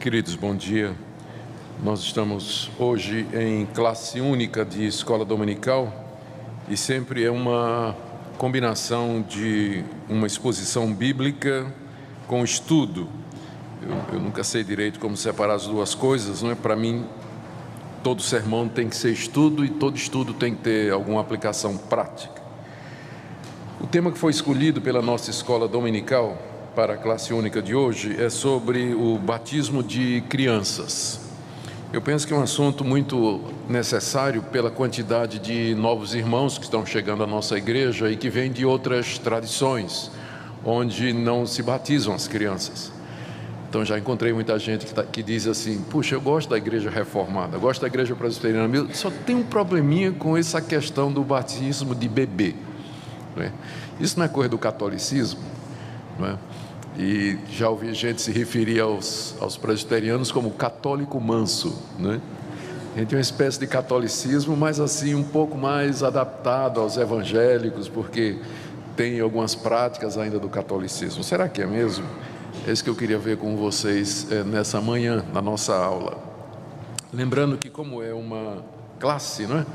Queridos, bom dia. Nós estamos hoje em classe única de escola dominical e sempre é uma combinação de uma exposição bíblica com estudo. Eu nunca sei direito como separar as duas coisas, não é? Para mim, todo sermão tem que ser estudo e todo estudo tem que ter alguma aplicação prática. O tema que foi escolhido pela nossa escola dominical para a classe única de hoje é sobre o batismo de crianças. Eu penso que é um assunto muito necessário pela quantidade de novos irmãos que estão chegando à nossa igreja e que vêm de outras tradições, onde não se batizam as crianças. Então já encontrei muita gente que diz assim: puxa, eu gosto da igreja reformada, eu gosto da igreja presbiteriana, só tem um probleminha com essa questão do batismo de bebê. Não é? Isso não é coisa do catolicismo, não é? E já ouvi gente se referir aos presbiterianos como católico manso, né? A gente tem uma espécie de catolicismo, mas assim um pouco mais adaptado aos evangélicos, porque tem algumas práticas ainda do catolicismo. Será que é mesmo? É isso que eu queria ver com vocês nessa manhã, na nossa aula. Lembrando que, como é uma classe, não é,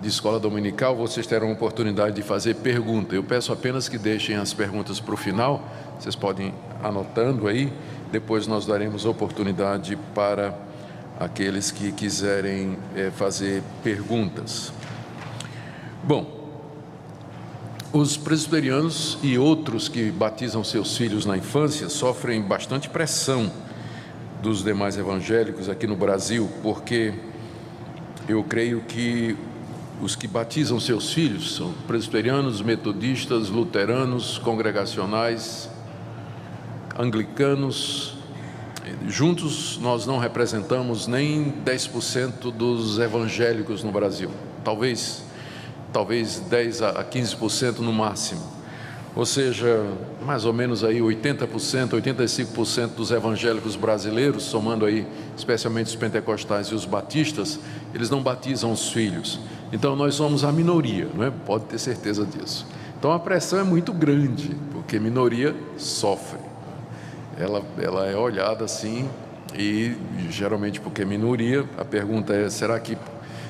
de escola dominical, vocês terão a oportunidade de fazer pergunta. Eu peço apenas que deixem as perguntas para o final. Vocês podem ir anotando aí, depois nós daremos oportunidade para aqueles que quiserem fazer perguntas. Bom, os presbiterianos e outros que batizam seus filhos na infância sofrem bastante pressão dos demais evangélicos aqui no Brasil, porque eu creio que os que batizam seus filhos são presbiterianos, metodistas, luteranos, congregacionais, anglicanos. Juntos nós não representamos nem 10% dos evangélicos no Brasil, talvez 10 a 15% no máximo, ou seja, mais ou menos aí 80%, 85% dos evangélicos brasileiros, somando aí especialmente os pentecostais e os batistas, eles não batizam os filhos. Então nós somos a minoria, não é? Pode ter certeza disso. Então a pressão é muito grande, porque minoria sofre. Ela é olhada assim, e geralmente porque é minoria, a pergunta é: será que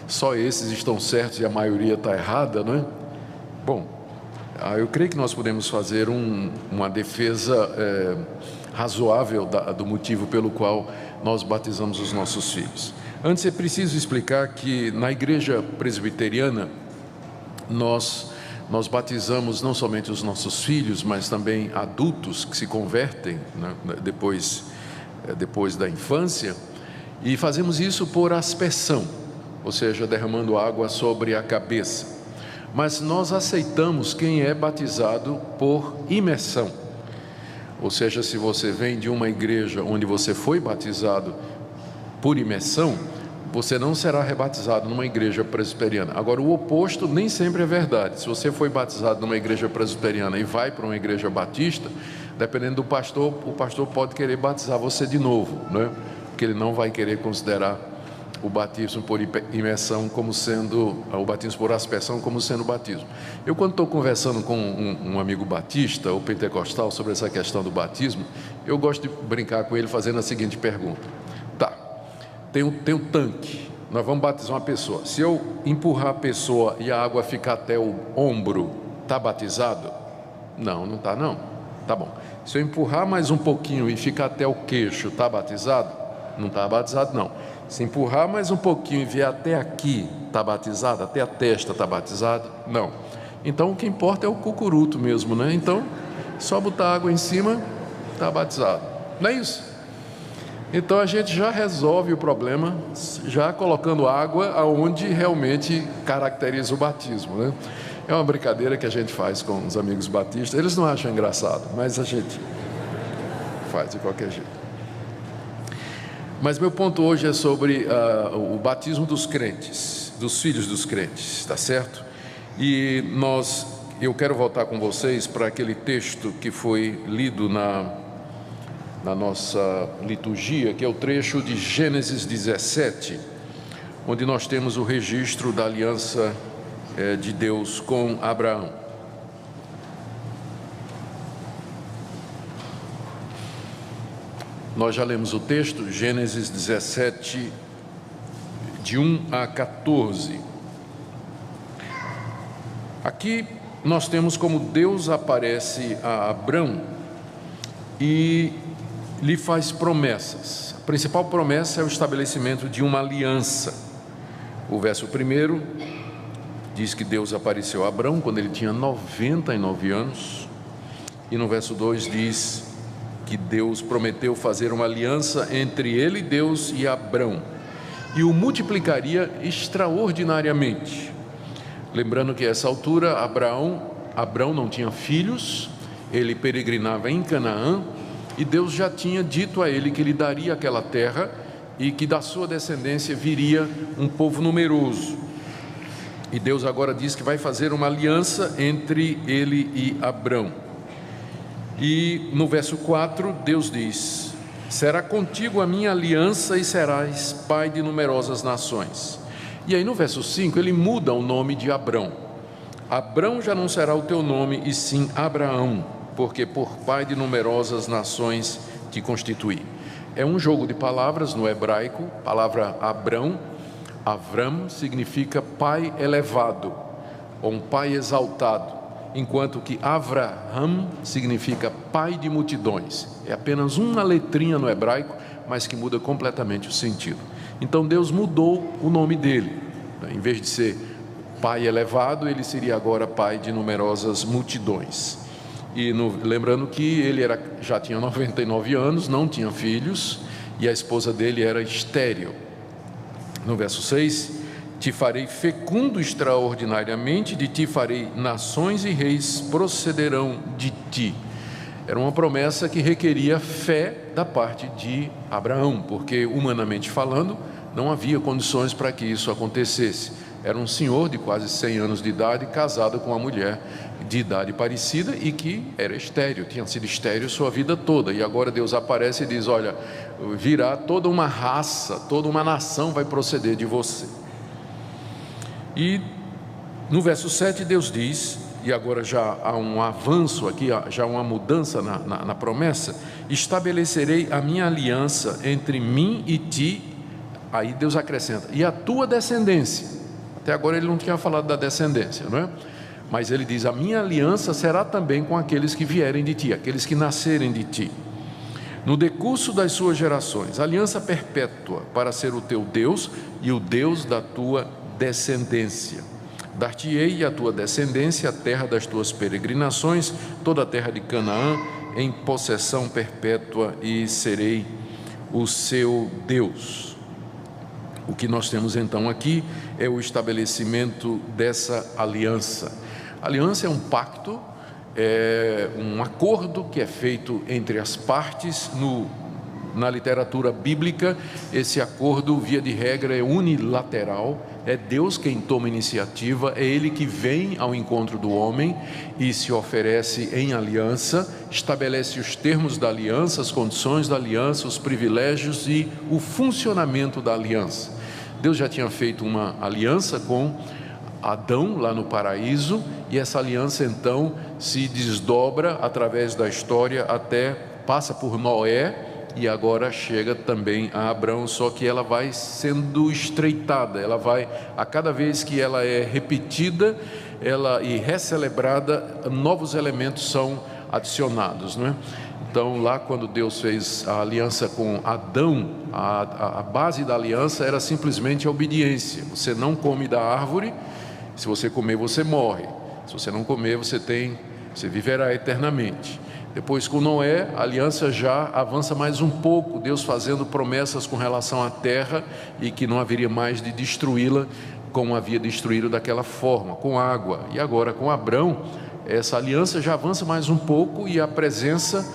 só esses estão certos e a maioria está errada, não é? Bom, eu creio que nós podemos fazer uma defesa razoável do motivo pelo qual nós batizamos os nossos filhos. Antes é preciso explicar que na igreja presbiteriana nós batizamos não somente os nossos filhos, mas também adultos que se convertem, né, depois da infância, e fazemos isso por aspersão, ou seja, derramando água sobre a cabeça. Mas nós aceitamos quem é batizado por imersão, ou seja, se você vem de uma igreja onde você foi batizado por imersão, você não será rebatizado numa igreja presbiteriana. Agora, o oposto nem sempre é verdade. Se você foi batizado numa igreja presbiteriana e vai para uma igreja batista, dependendo do pastor, o pastor pode querer batizar você de novo, né? Porque ele não vai querer considerar o batismo por imersão como sendo, o batismo por aspersão como sendo batismo. Eu, quando estou conversando com um amigo batista ou pentecostal sobre essa questão do batismo, eu gosto de brincar com ele fazendo a seguinte pergunta: tá, tem um tanque, nós vamos batizar uma pessoa. Se eu empurrar a pessoa e a água ficar até o ombro, está batizado? Não, não está não. Tá bom. Se eu empurrar mais um pouquinho e ficar até o queixo, está batizado? Não está batizado não. Se empurrar mais um pouquinho e vier até aqui, está batizado? Até a testa está batizado? Não. Então o que importa é o cucuruto mesmo, né? Então, só botar água em cima, está batizado. Não é isso? Então a gente já resolve o problema, já colocando água aonde realmente caracteriza o batismo, né? É uma brincadeira que a gente faz com os amigos batistas. Eles não acham engraçado, mas a gente faz de qualquer jeito. Mas meu ponto hoje é sobre o batismo dos crentes, dos filhos dos crentes, tá certo? E eu quero voltar com vocês para aquele texto que foi lido na nossa liturgia, que é o trecho de Gênesis 17, onde nós temos o registro da aliança de Deus com Abraão. Nós já lemos o texto, Gênesis 17, de 1 a 14. Aqui nós temos como Deus aparece a Abrão e lhe faz promessas. A principal promessa é o estabelecimento de uma aliança. O verso 1 diz que Deus apareceu a Abrão quando ele tinha 99 anos. E no verso 2 diz que Deus prometeu fazer uma aliança entre ele, Deus, e Abrão, e o multiplicaria extraordinariamente. Lembrando que a essa altura Abrão não tinha filhos, ele peregrinava em Canaã, e Deus já tinha dito a ele que lhe daria aquela terra e que da sua descendência viria um povo numeroso. E Deus agora diz que vai fazer uma aliança entre ele e Abrão. E no verso 4, Deus diz: será contigo a minha aliança e serás pai de numerosas nações. E aí no verso 5 ele muda o nome de Abrão. Abrão já não será o teu nome, e sim Abraão, porque por pai de numerosas nações te constituí. É um jogo de palavras no hebraico. A palavra Abrão, Avram, significa pai elevado, ou um pai exaltado, enquanto que Avraham significa pai de multidões. É apenas uma letrinha no hebraico, mas que muda completamente o sentido. Então Deus mudou o nome dele. Em vez de ser pai elevado, ele seria agora pai de numerosas multidões. E lembrando que ele já tinha 99 anos, não tinha filhos, e a esposa dele era estéril. No verso 6, te farei fecundo extraordinariamente, de ti farei nações e reis procederão de ti. Era uma promessa que requeria fé da parte de Abraão, porque humanamente falando, não havia condições para que isso acontecesse. Era um senhor de quase 100 anos de idade, casado com uma mulher de idade parecida e que era estéril, tinha sido estéril sua vida toda. E agora Deus aparece e diz: olha, virá toda uma raça, toda uma nação vai proceder de você. E no verso 7 Deus diz, e agora já há um avanço aqui, já há uma mudança na promessa: estabelecerei a minha aliança entre mim e ti. Aí Deus acrescenta: e a tua descendência. Até agora ele não tinha falado da descendência, não é? Mas ele diz: a minha aliança será também com aqueles que vierem de ti, aqueles que nascerem de ti, no decurso das suas gerações, aliança perpétua, para ser o teu Deus e o Deus da tua descendência. Dar-te-ei a tua descendência a terra das tuas peregrinações, toda a terra de Canaã, em possessão perpétua, e serei o seu Deus. O que nós temos então aqui é o estabelecimento dessa aliança. A aliança é um pacto, é um acordo que é feito entre as partes. Na literatura bíblica, esse acordo, via de regra, é unilateral. É Deus quem toma iniciativa, é Ele que vem ao encontro do homem e se oferece em aliança, estabelece os termos da aliança, as condições da aliança, os privilégios e o funcionamento da aliança. Deus já tinha feito uma aliança com Adão lá no paraíso, e essa aliança então se desdobra através da história, até passa por Noé, e agora chega também a Abrão, só que ela vai sendo estreitada, ela vai, a cada vez que ela é repetida e recelebrada, novos elementos são adicionados, não é? Então lá quando Deus fez a aliança com Adão, a base da aliança era simplesmente a obediência. Você não come da árvore, se você comer você morre, se você não comer você viverá eternamente. Depois com Noé, a aliança já avança mais um pouco, Deus fazendo promessas com relação à terra e que não haveria mais de destruí-la como havia destruído daquela forma, com água. E agora com Abrão, essa aliança já avança mais um pouco, e a presença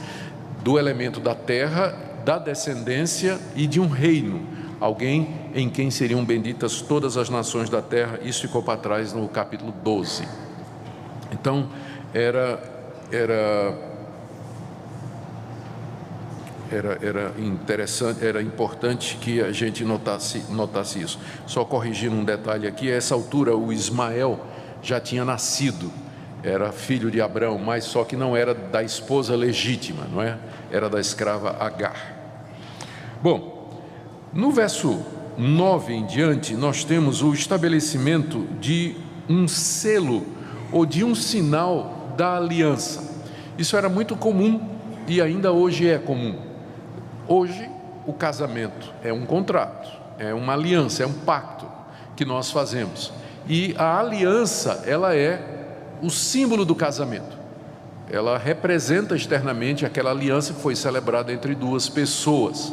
do elemento da terra, da descendência e de um reino, alguém em quem seriam benditas todas as nações da terra. Isso ficou para trás no capítulo 12. Então era interessante, era importante que a gente notasse isso. Só corrigindo um detalhe aqui: a essa altura o Ismael já tinha nascido, era filho de Abrão, mas só que não era da esposa legítima, não é? Era da escrava Agar. Bom, no verso 9 em diante, nós temos o estabelecimento de um selo ou de um sinal da aliança. Isso era muito comum e ainda hoje é comum. Hoje, o casamento é um contrato, é uma aliança, é um pacto que nós fazemos. E a aliança, ela é o símbolo do casamento. Ela representa externamente aquela aliança que foi celebrada entre duas pessoas.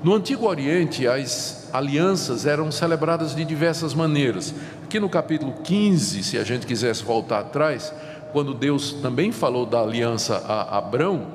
No Antigo Oriente, as alianças eram celebradas de diversas maneiras. Aqui no capítulo 15, se a gente quisesse voltar atrás, quando Deus também falou da aliança a Abrão,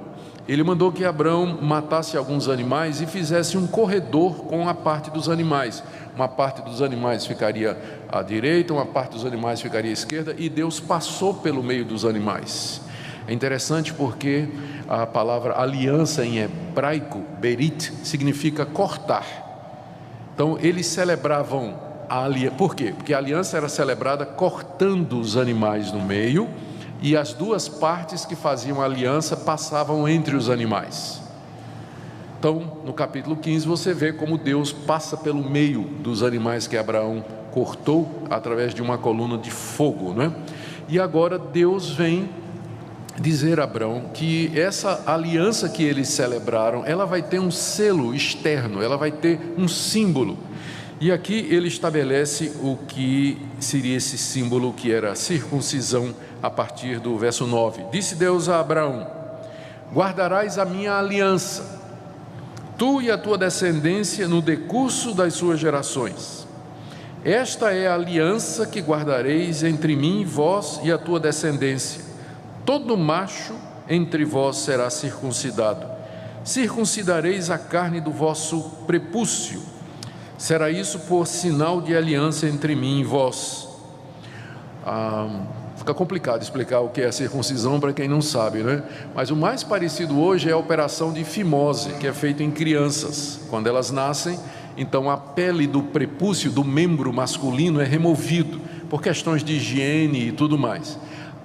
Ele mandou que Abrão matasse alguns animais e fizesse um corredor com a parte dos animais. Uma parte dos animais ficaria à direita, uma parte dos animais ficaria à esquerda, e Deus passou pelo meio dos animais. É interessante porque a palavra aliança em hebraico, berit, significa cortar. Então eles celebravam a aliança. Por quê? Porque a aliança era celebrada cortando os animais no meio, e as duas partes que faziam a aliança passavam entre os animais. Então, no capítulo 15, você vê como Deus passa pelo meio dos animais que Abraão cortou através de uma coluna de fogo, não é? E agora Deus vem dizer a Abrão que essa aliança que eles celebraram, ela vai ter um selo externo, ela vai ter um símbolo. E aqui ele estabelece o que seria esse símbolo, que era a circuncisão, a partir do verso 9. Disse Deus a Abraão: guardarás a minha aliança, tu e a tua descendência, no decurso das suas gerações. Esta é a aliança que guardareis entre mim, vós e a tua descendência. Todo macho entre vós será circuncidado. Circuncidareis a carne do vosso prepúcio. Será isso por sinal de aliança entre mim e vós. Fica complicado explicar o que é a circuncisão para quem não sabe, né? Mas o mais parecido hoje é a operação de fimose, que é feita em crianças. Quando elas nascem, então a pele do prepúcio, do membro masculino, é removido por questões de higiene e tudo mais.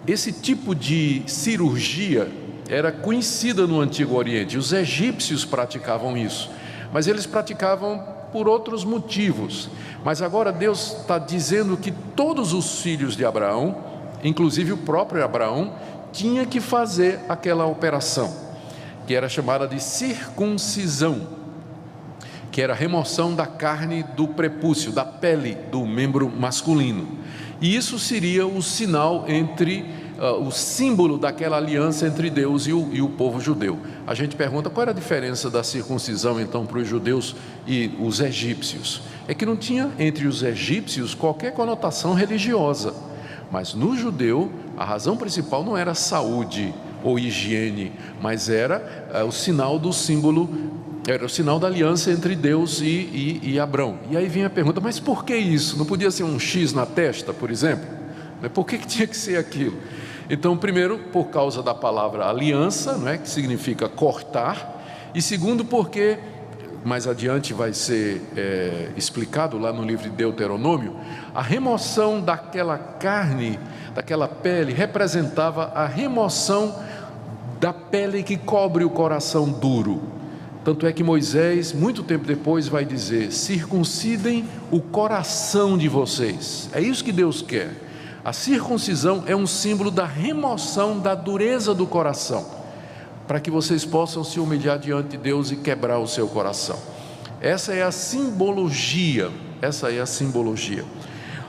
Esse tipo de cirurgia era conhecida no Antigo Oriente. Os egípcios praticavam isso, mas eles praticavam por outros motivos. Mas agora Deus está dizendo que todos os filhos de Abraão, inclusive o próprio Abraão, tinha que fazer aquela operação, que era chamada de circuncisão, que era a remoção da carne do prepúcio, da pele do membro masculino. E isso seria o sinal o símbolo daquela aliança entre Deus e o povo judeu. A gente pergunta qual era a diferença da circuncisão então para os judeus e os egípcios. É que não tinha entre os egípcios qualquer conotação religiosa, mas no judeu a razão principal não era saúde ou higiene, mas era o sinal do símbolo, era o sinal da aliança entre Deus e Abrão. E aí vem a pergunta: mas por que isso? Não podia ser um X na testa, por exemplo? Por que tinha que ser aquilo? Então, primeiro, por causa da palavra aliança, não é? Que significa cortar. E segundo, porque mais adiante vai ser explicado lá no livro de Deuteronômio, a remoção daquela carne, daquela pele, representava a remoção da pele que cobre o coração duro. Tanto é que Moisés, muito tempo depois, vai dizer: circuncidem o coração de vocês. É isso que Deus quer. A circuncisão é um símbolo da remoção da dureza do coração, para que vocês possam se humilhar diante de Deus e quebrar o seu coração. Essa é a simbologia,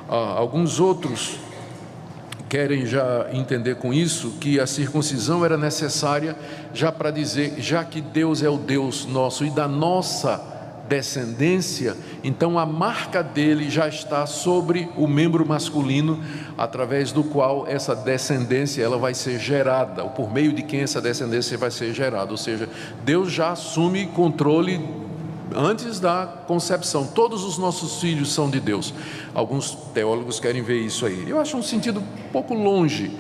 alguns outros querem já entender com isso que a circuncisão era necessária já para dizer, já que Deus é o Deus nosso e da nossa descendência, então a marca dele já está sobre o membro masculino, através do qual essa descendência ela vai ser gerada, ou por meio de quem essa descendência vai ser gerada. Ou seja, Deus já assume controle antes da concepção. Todos os nossos filhos são de Deus. Alguns teólogos querem ver isso aí. Eu acho um sentido um pouco longe.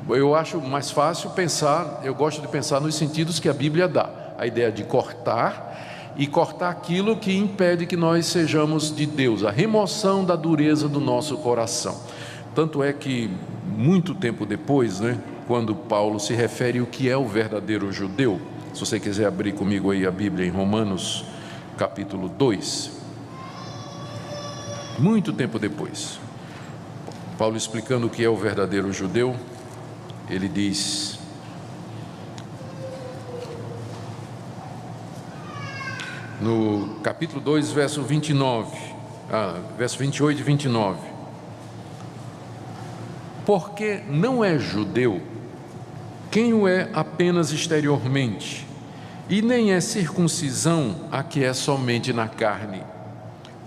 Eu acho mais fácil pensar, eu gosto de pensar nos sentidos que a Bíblia dá. A ideia de cortar, e cortar aquilo que impede que nós sejamos de Deus, a remoção da dureza do nosso coração. Tanto é que muito tempo depois, quando Paulo se refere ao que é o verdadeiro judeu, se você quiser abrir comigo aí a Bíblia em Romanos capítulo 2. Muito tempo depois, Paulo explicando o que é o verdadeiro judeu, ele diz: no capítulo 2, verso 28 e 29, porque não é judeu quem o é apenas exteriormente, e nem é circuncisão a que é somente na carne,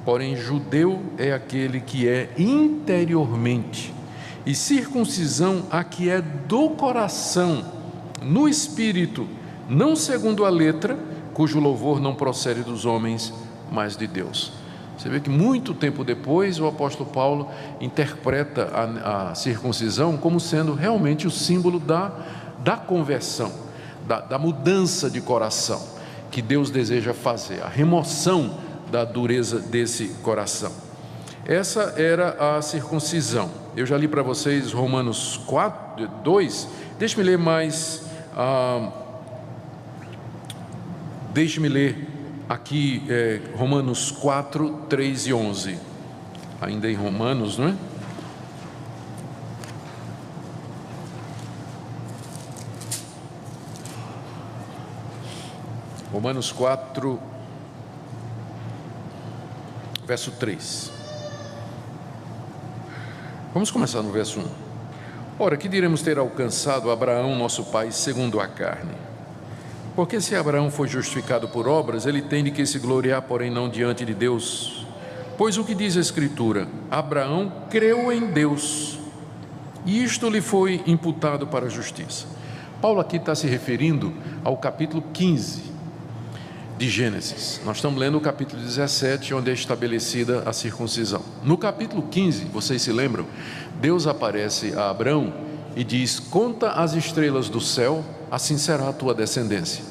porém judeu é aquele que é interiormente, e circuncisão a que é do coração, no espírito, não segundo a letra, cujo louvor não procede dos homens, mas de Deus. Você vê que muito tempo depois o apóstolo Paulo interpreta a circuncisão como sendo realmente o símbolo da conversão, da mudança de coração que Deus deseja fazer, a remoção da dureza desse coração. Essa era a circuncisão. Eu já li para vocês Romanos 2, deixe-me ler mais, deixe-me ler aqui Romanos 4, 3 e 11, ainda em Romanos, não é? Romanos 4, verso 3. Vamos começar no verso 1. Ora, que diremos ter alcançado Abraão, nosso pai, segundo a carne? Porque se Abraão foi justificado por obras, ele tem de que se gloriar, porém não diante de Deus. Pois o que diz a Escritura? Abraão creu em Deus, e isto lhe foi imputado para a justiça. Paulo aqui está se referindo ao capítulo 15 de Gênesis. Nós estamos lendo o capítulo 17, onde é estabelecida a circuncisão. No capítulo 15, vocês se lembram, Deus aparece a Abraão e diz: conta as estrelas do céu, assim será a tua descendência.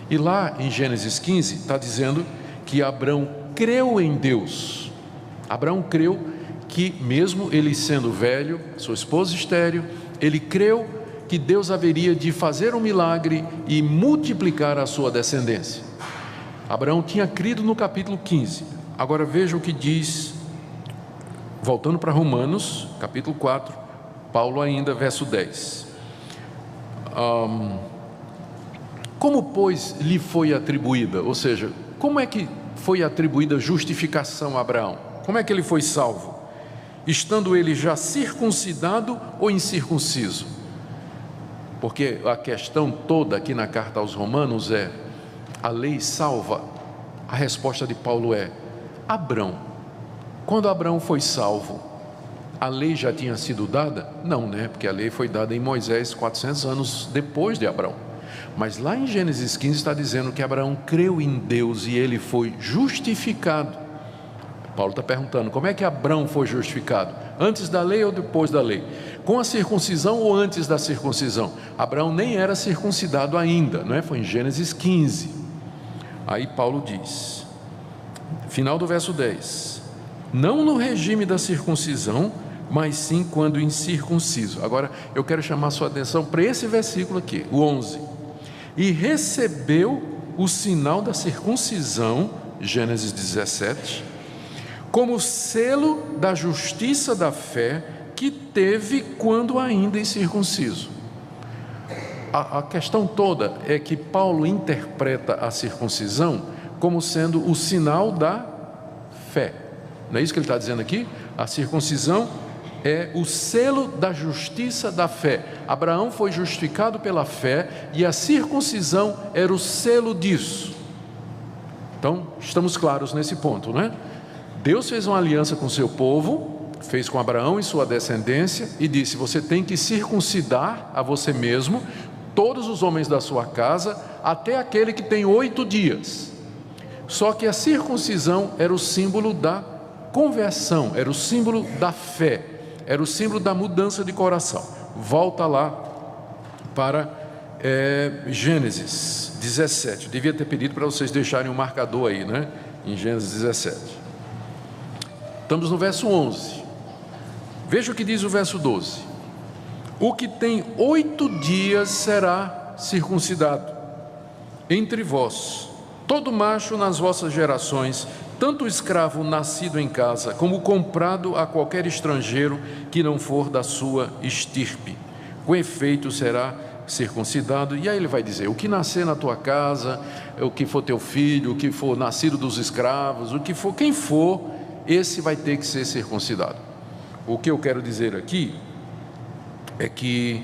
E lá em Gênesis 15 está dizendo que Abraão creu em Deus. Abraão creu que, mesmo ele sendo velho, sua esposa estéril, ele creu que Deus haveria de fazer um milagre e multiplicar a sua descendência. Abraão tinha crido no capítulo 15. Agora veja o que diz, voltando para Romanos, capítulo 4, Paulo ainda, verso 10. Como, pois, lhe foi atribuída? Ou seja, como é que foi atribuída justificação a Abraão? Como é que ele foi salvo? Estando ele já circuncidado ou incircunciso? Porque a questão toda aqui na carta aos Romanos é: a lei salva? A resposta de Paulo é: Abraão. Quando Abraão foi salvo, a lei já tinha sido dada? Não, né? Porque a lei foi dada em Moisés 400 anos depois de Abraão. Mas lá em Gênesis 15 está dizendo que Abraão creu em Deus e ele foi justificado. Paulo está perguntando: como é que Abraão foi justificado? Antes da lei ou depois da lei? Com a circuncisão ou antes da circuncisão? Abraão nem era circuncidado ainda, não é? Foi em Gênesis 15. Aí Paulo diz, final do verso 10: não no regime da circuncisão, mas sim quando incircunciso. Agora eu quero chamar sua atenção para esse versículo aqui, o 11. E recebeu o sinal da circuncisão, Gênesis 17, como selo da justiça da fé que teve quando ainda incircunciso. A questão toda é que Paulo interpreta a circuncisão como sendo o sinal da fé. Não é isso que ele está dizendo aqui? A circuncisão é o selo da justiça da fé. Abraão foi justificado pela fé e a circuncisão era o selo disso. Então, estamos claros nesse ponto, não é? Deus fez uma aliança com o seu povo, fez com Abraão e sua descendência e disse: você tem que circuncidar a você mesmo todos os homens da sua casa, até aquele que tem 8 dias. Só que a circuncisão era o símbolo da conversão, era o símbolo da fé, era o símbolo da mudança de coração. Volta lá para Gênesis 17. Eu devia ter pedido para vocês deixarem um marcador aí, né? Em Gênesis 17. Estamos no verso 11. Veja o que diz o verso 12. O que tem 8 dias será circuncidado entre vós, todo macho nas vossas gerações, tanto o escravo nascido em casa, como o comprado a qualquer estrangeiro que não for da sua estirpe, com efeito será circuncidado. E aí ele vai dizer: o que nascer na tua casa, o que for teu filho, o que for nascido dos escravos, o que for, quem for, esse vai ter que ser circuncidado. O que eu quero dizer aqui é que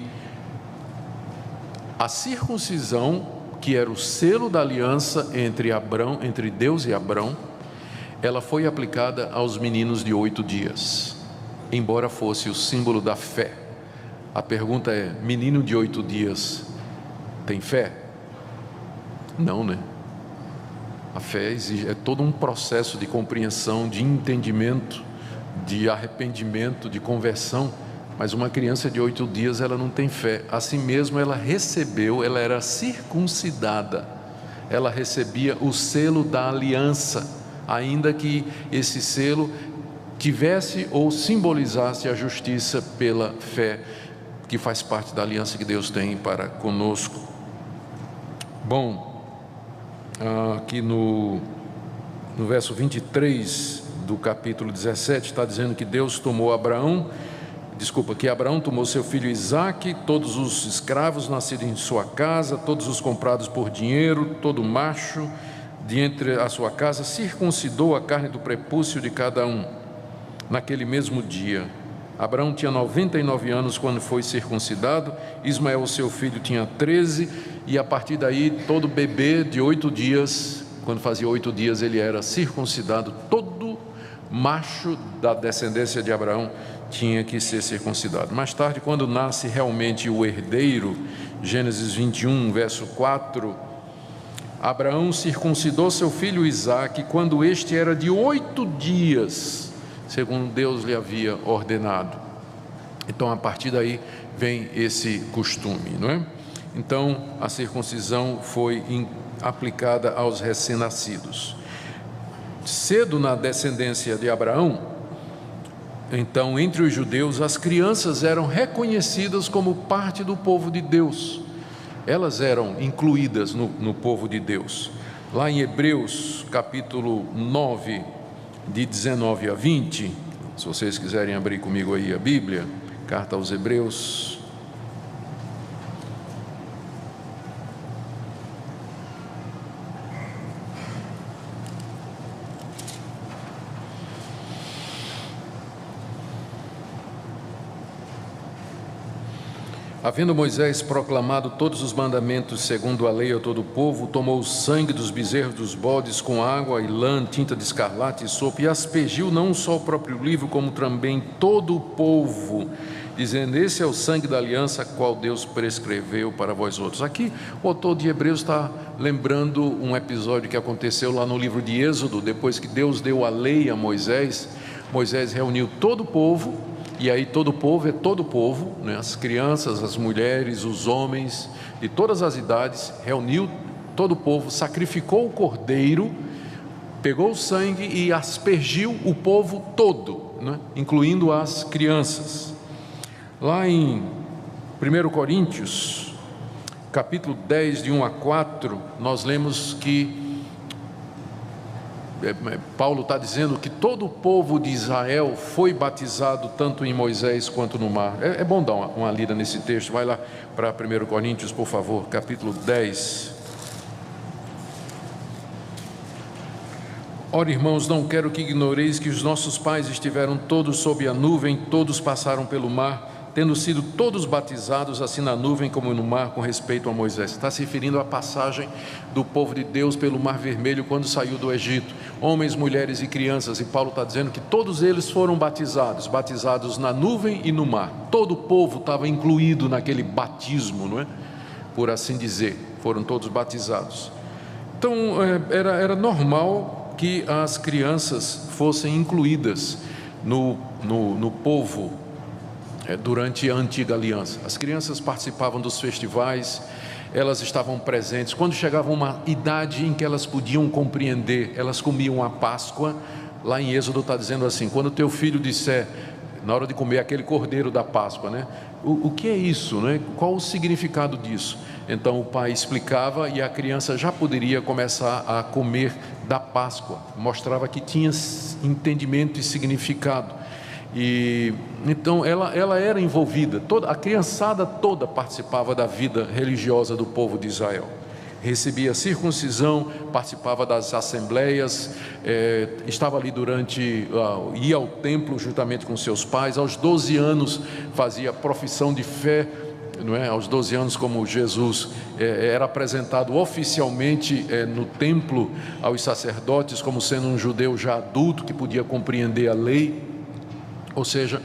a circuncisão, que era o selo da aliança entre Deus e Abrão, ela foi aplicada aos meninos de 8 dias, embora fosse o símbolo da fé. A pergunta é: menino de 8 dias tem fé? Não, né? A fé é todo um processo de compreensão, de entendimento, de arrependimento, de conversão. Mas uma criança de 8 dias, ela não tem fé. Assim mesmo, ela era circuncidada, ela recebia o selo da aliança, ainda que esse selo tivesse ou simbolizasse a justiça pela fé, que faz parte da aliança que Deus tem para conosco. Bom, aqui no verso 23 do capítulo 17, está dizendo que que Abraão tomou seu filho Isaque, todos os escravos nascidos em sua casa, todos os comprados por dinheiro, todo macho de entre a sua casa, circuncidou a carne do prepúcio de cada um, naquele mesmo dia. Abraão tinha 99 anos quando foi circuncidado, Ismael, seu filho, tinha 13, e a partir daí, todo bebê de 8 dias, quando fazia 8 dias, ele era circuncidado. Todo macho da descendência de Abraão tinha que ser circuncidado. Mais tarde, quando nasce realmente o herdeiro, Gênesis 21, verso 4, Abraão circuncidou seu filho Isaque quando este era de 8 dias, segundo Deus lhe havia ordenado. Então, a partir daí vem esse costume, não é? Então, a circuncisão foi aplicada aos recém-nascidos. Cedo na descendência de Abraão, então, entre os judeus, as crianças eram reconhecidas como parte do povo de Deus. Elas eram incluídas no povo de Deus. Lá em Hebreus, capítulo 9, de 19 a 20, se vocês quiserem abrir comigo aí a Bíblia, carta aos Hebreus. Havendo Moisés proclamado todos os mandamentos segundo a lei a todo o povo, tomou o sangue dos bezerros dos bodes com água e lã, tinta de escarlate e sopo, e aspergiu não só o próprio livro, como também todo o povo, dizendo: esse é o sangue da aliança, a qual Deus prescreveu para vós outros. Aqui o autor de Hebreus está lembrando um episódio que aconteceu lá no livro de Êxodo. Depois que Deus deu a lei a Moisés, Moisés reuniu todo o povo. E aí todo o povo é todo o povo, né? As crianças, as mulheres, os homens de todas as idades, reuniu todo o povo, sacrificou o cordeiro, pegou o sangue e aspergiu o povo todo, né? Incluindo as crianças. Lá em 1 Coríntios, capítulo 10, de 1 a 4, nós lemos que Paulo está dizendo que todo o povo de Israel foi batizado tanto em Moisés quanto no mar. É bom dar uma lida nesse texto. Vai lá para 1 Coríntios, por favor, capítulo 10. Ora, irmãos, não quero que ignoreis que os nossos pais estiveram todos sob a nuvem, todos passaram pelo mar, tendo sido todos batizados, assim na nuvem como no mar, com respeito a Moisés. Está se referindo à passagem do povo de Deus pelo Mar Vermelho quando saiu do Egito. Homens, mulheres e crianças, e Paulo está dizendo que todos eles foram batizados na nuvem e no mar. Todo o povo estava incluído naquele batismo, não é? Por assim dizer, foram todos batizados. Então, era normal que as crianças fossem incluídas no povo durante a antiga aliança. As crianças participavam dos festivais, elas estavam presentes. Quando chegava uma idade em que elas podiam compreender, elas comiam a Páscoa. Lá em Êxodo está dizendo assim: quando teu filho disser na hora de comer aquele cordeiro da Páscoa, né? O que é isso, né? Qual o significado disso? Então o pai explicava e a criança já poderia começar a comer da Páscoa, mostrava que tinha entendimento e significado. E então ela era envolvida, a criançada toda participava da vida religiosa do povo de Israel. Recebia circuncisão, participava das assembleias, estava ali ia ao templo juntamente com seus pais. Aos 12 anos fazia profissão de fé, não é? Aos 12 anos, como Jesus era apresentado oficialmente no templo aos sacerdotes, como sendo um judeu já adulto que podia compreender a lei. Ou seja,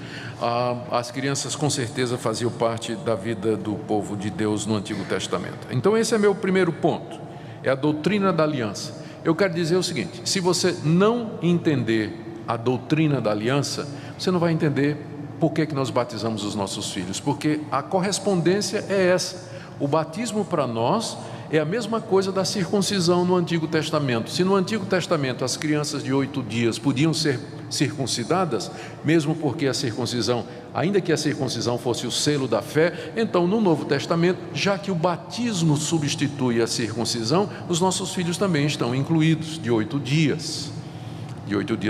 as crianças com certeza faziam parte da vida do povo de Deus no Antigo Testamento. Então esse é meu primeiro ponto, é a doutrina da aliança. Eu quero dizer o seguinte: se você não entender a doutrina da aliança, você não vai entender por que nós batizamos os nossos filhos, porque a correspondência é essa. O batismo para nós é a mesma coisa da circuncisão no Antigo Testamento. Se no Antigo Testamento as crianças de 8 dias podiam ser circuncidadas, mesmo porque a circuncisão, ainda que a circuncisão fosse o selo da fé, então no Novo Testamento, já que o batismo substitui a circuncisão, os nossos filhos também estão incluídos, de 8 dias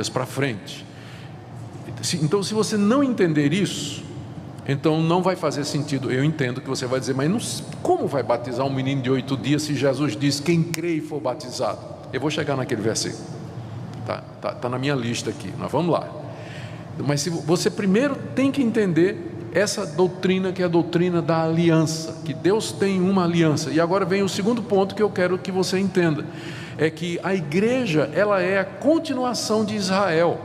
para frente. Então, se você não entender isso, então não vai fazer sentido. Eu entendo que você vai dizer, mas como vai batizar um menino de 8 dias se Jesus diz, quem crê e for batizado? Eu vou chegar naquele versículo. Tá na minha lista aqui, nós vamos lá. Mas se você primeiro tem que entender essa doutrina, que é a doutrina da aliança, que Deus tem uma aliança. E agora vem o segundo ponto que eu quero que você entenda, é que a igreja, ela é a continuação de Israel.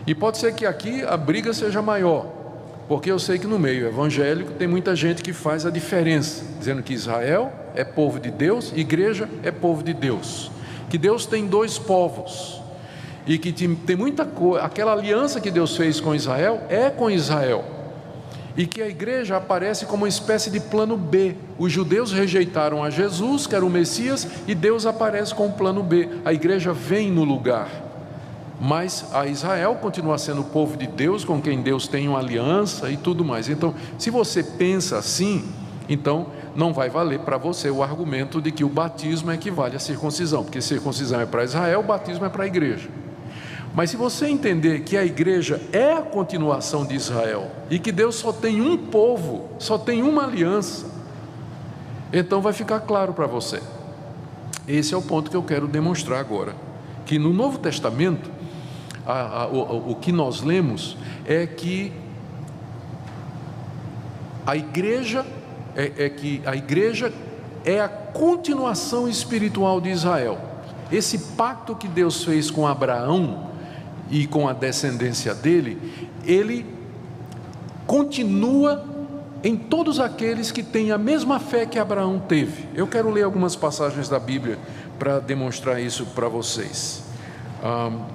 E pode ser que aqui a briga seja maior, porque eu sei que no meio evangélico tem muita gente que faz a diferença, dizendo que Israel é povo de Deus, igreja é povo de Deus, que Deus tem 2 povos, e que tem muita coisa, aquela aliança que Deus fez com Israel é com Israel, e que a igreja aparece como uma espécie de plano B. Os judeus rejeitaram a Jesus, que era o Messias, e Deus aparece com o plano B, a igreja vem no lugar, mas a Israel continua sendo o povo de Deus, com quem Deus tem uma aliança e tudo mais. Então, se você pensa assim, então não vai valer para você o argumento de que o batismo equivale à circuncisão, porque circuncisão é para Israel, o batismo é para a igreja. Mas se você entender que a igreja é a continuação de Israel, e que Deus só tem um povo, só tem uma aliança, então vai ficar claro para você. Esse é o ponto que eu quero demonstrar agora, que no Novo Testamento, o que nós lemos é que a igreja é a continuação espiritual de Israel. Esse pacto que Deus fez com Abraão e com a descendência dele, ele continua em todos aqueles que têm a mesma fé que Abraão teve. Eu quero ler algumas passagens da Bíblia para demonstrar isso para vocês.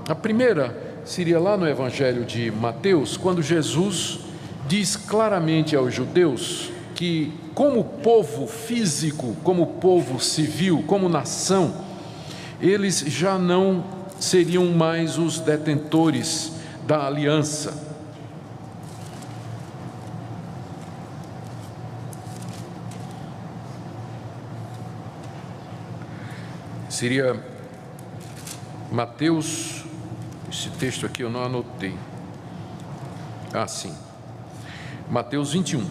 A primeira seria lá no Evangelho de Mateus, quando Jesus diz claramente aos judeus que, como povo físico, como povo civil, como nação, eles já não seriam mais os detentores da aliança. Seria Mateus, esse texto aqui eu não anotei. Sim. Mateus 21.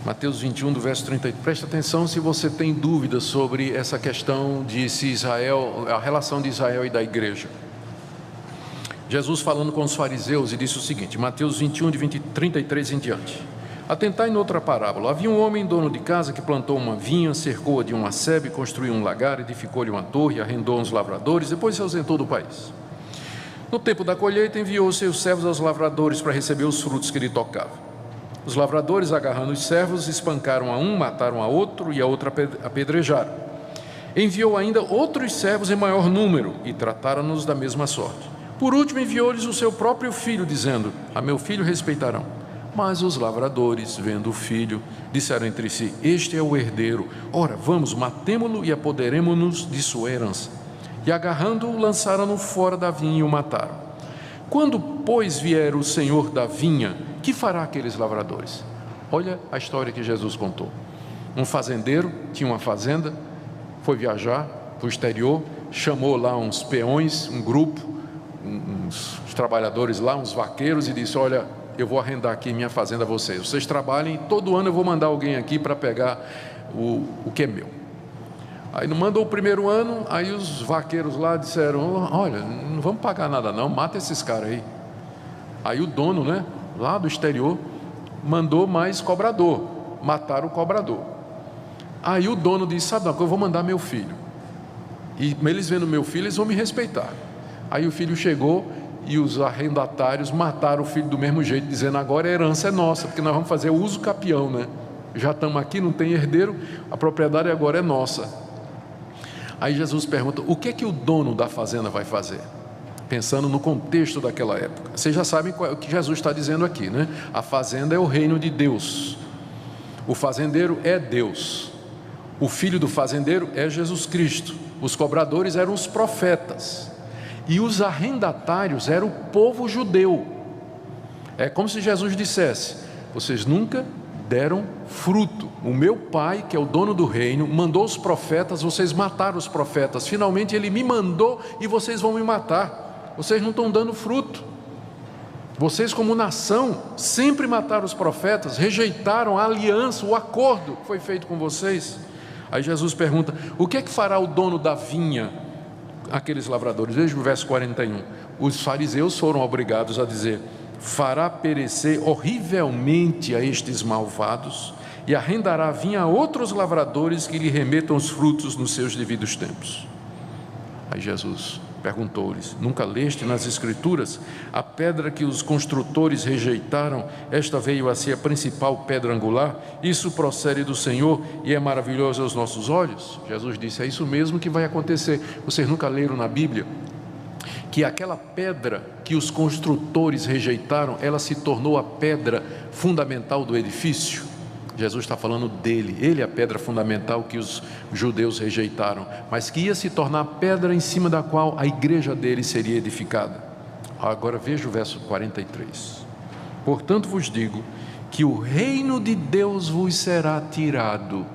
Mateus 21, do verso 38. Presta atenção se você tem dúvidas sobre essa questão de se Israel, a relação de Israel e da igreja. Jesus falando com os fariseus e disse o seguinte, Mateus 21, de 33 em diante. Atentai noutra parábola. Havia um homem dono de casa que plantou uma vinha, cercou-a de uma sebe, construiu um lagar, edificou-lhe uma torre, arrendou uns lavradores, depois se ausentou do país. No tempo da colheita, enviou seus servos aos lavradores para receber os frutos que lhe tocavam. Os lavradores, agarrando os servos, espancaram a um, mataram a outro e a outro apedrejaram. Enviou ainda outros servos em maior número e trataram-nos da mesma sorte. Por último, enviou-lhes o seu próprio filho, dizendo, a meu filho respeitarão. Mas os lavradores, vendo o filho, disseram entre si: este é o herdeiro, ora, vamos, matemo-lo e apoderemo-nos de sua herança. E agarrando-o, lançaram-no fora da vinha e o mataram. Quando, pois, vier o senhor da vinha, que fará aqueles lavradores? Olha a história que Jesus contou. Um fazendeiro tinha uma fazenda, foi viajar para o exterior, chamou lá uns peões, um grupo, uns trabalhadores lá, uns vaqueiros, e disse: olha, eu vou arrendar aqui minha fazenda a vocês. Vocês trabalhem e todo ano eu vou mandar alguém aqui para pegar o que é meu. Aí não mandou o primeiro ano, aí os vaqueiros lá disseram: olha, não vamos pagar nada não, mata esses caras aí. Aí o dono, né, lá do exterior, mandou mais cobrador, mataram o cobrador. Aí o dono disse: sabe uma coisa, eu vou mandar meu filho. E eles vendo meu filho, eles vão me respeitar. Aí o filho chegou e os arrendatários mataram o filho do mesmo jeito, dizendo: agora a herança é nossa, porque nós vamos fazer o uso capião, né? Já estamos aqui, não tem herdeiro, a propriedade agora é nossa. Aí Jesus pergunta: o que é que o dono da fazenda vai fazer? Pensando no contexto daquela época. Vocês já sabem o que Jesus está dizendo aqui, né? A fazenda é o reino de Deus. O fazendeiro é Deus. O filho do fazendeiro é Jesus Cristo. Os cobradores eram os profetas. E os arrendatários eram o povo judeu. É como se Jesus dissesse: vocês nunca deram fruto. O meu pai, que é o dono do reino, mandou os profetas, vocês mataram os profetas. Finalmente ele me mandou e vocês vão me matar. Vocês não estão dando fruto. Vocês, como nação, sempre mataram os profetas, rejeitaram a aliança, o acordo que foi feito com vocês. Aí Jesus pergunta: o que é que fará o dono da vinha, aqueles lavradores? Veja o verso 41. Os fariseus foram obrigados a dizer: fará perecer horrivelmente a estes malvados e arrendará a vinha a outros lavradores que lhe remetam os frutos nos seus devidos tempos. Aí Jesus perguntou-lhes: nunca leste nas Escrituras? A pedra que os construtores rejeitaram, esta veio a ser a principal pedra angular. Isso procede do Senhor e é maravilhoso aos nossos olhos. Jesus disse: é isso mesmo que vai acontecer. Vocês nunca leram na Bíblia que aquela pedra que os construtores rejeitaram, ela se tornou a pedra fundamental do edifício? Jesus está falando dele. Ele é a pedra fundamental que os judeus rejeitaram, mas que ia se tornar a pedra em cima da qual a igreja dele seria edificada. Agora veja o verso 43. Portanto vos digo que o reino de Deus vos será tirado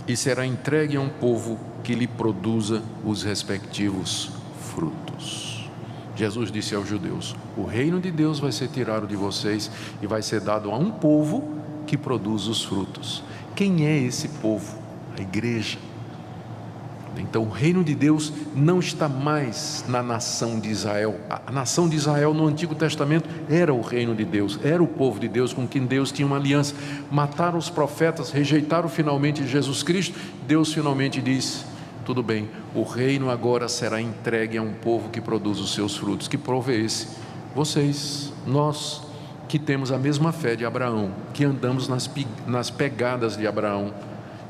e será entregue a um povo que lhe produza os respectivos frutos. Jesus disse aos judeus: o reino de Deus vai ser tirado de vocês e vai ser dado a um povo que produz os frutos. Quem é esse povo? A igreja. Então o reino de Deus não está mais na nação de Israel. A nação de Israel no Antigo Testamento era o reino de Deus, era o povo de Deus com quem Deus tinha uma aliança. Mataram os profetas, rejeitaram finalmente Jesus Cristo. Deus finalmente disse: tudo bem, o reino agora será entregue a um povo que produz os seus frutos. Que povo é esse? Vocês, nós, que temos a mesma fé de Abraão, que andamos nas pegadas de Abraão,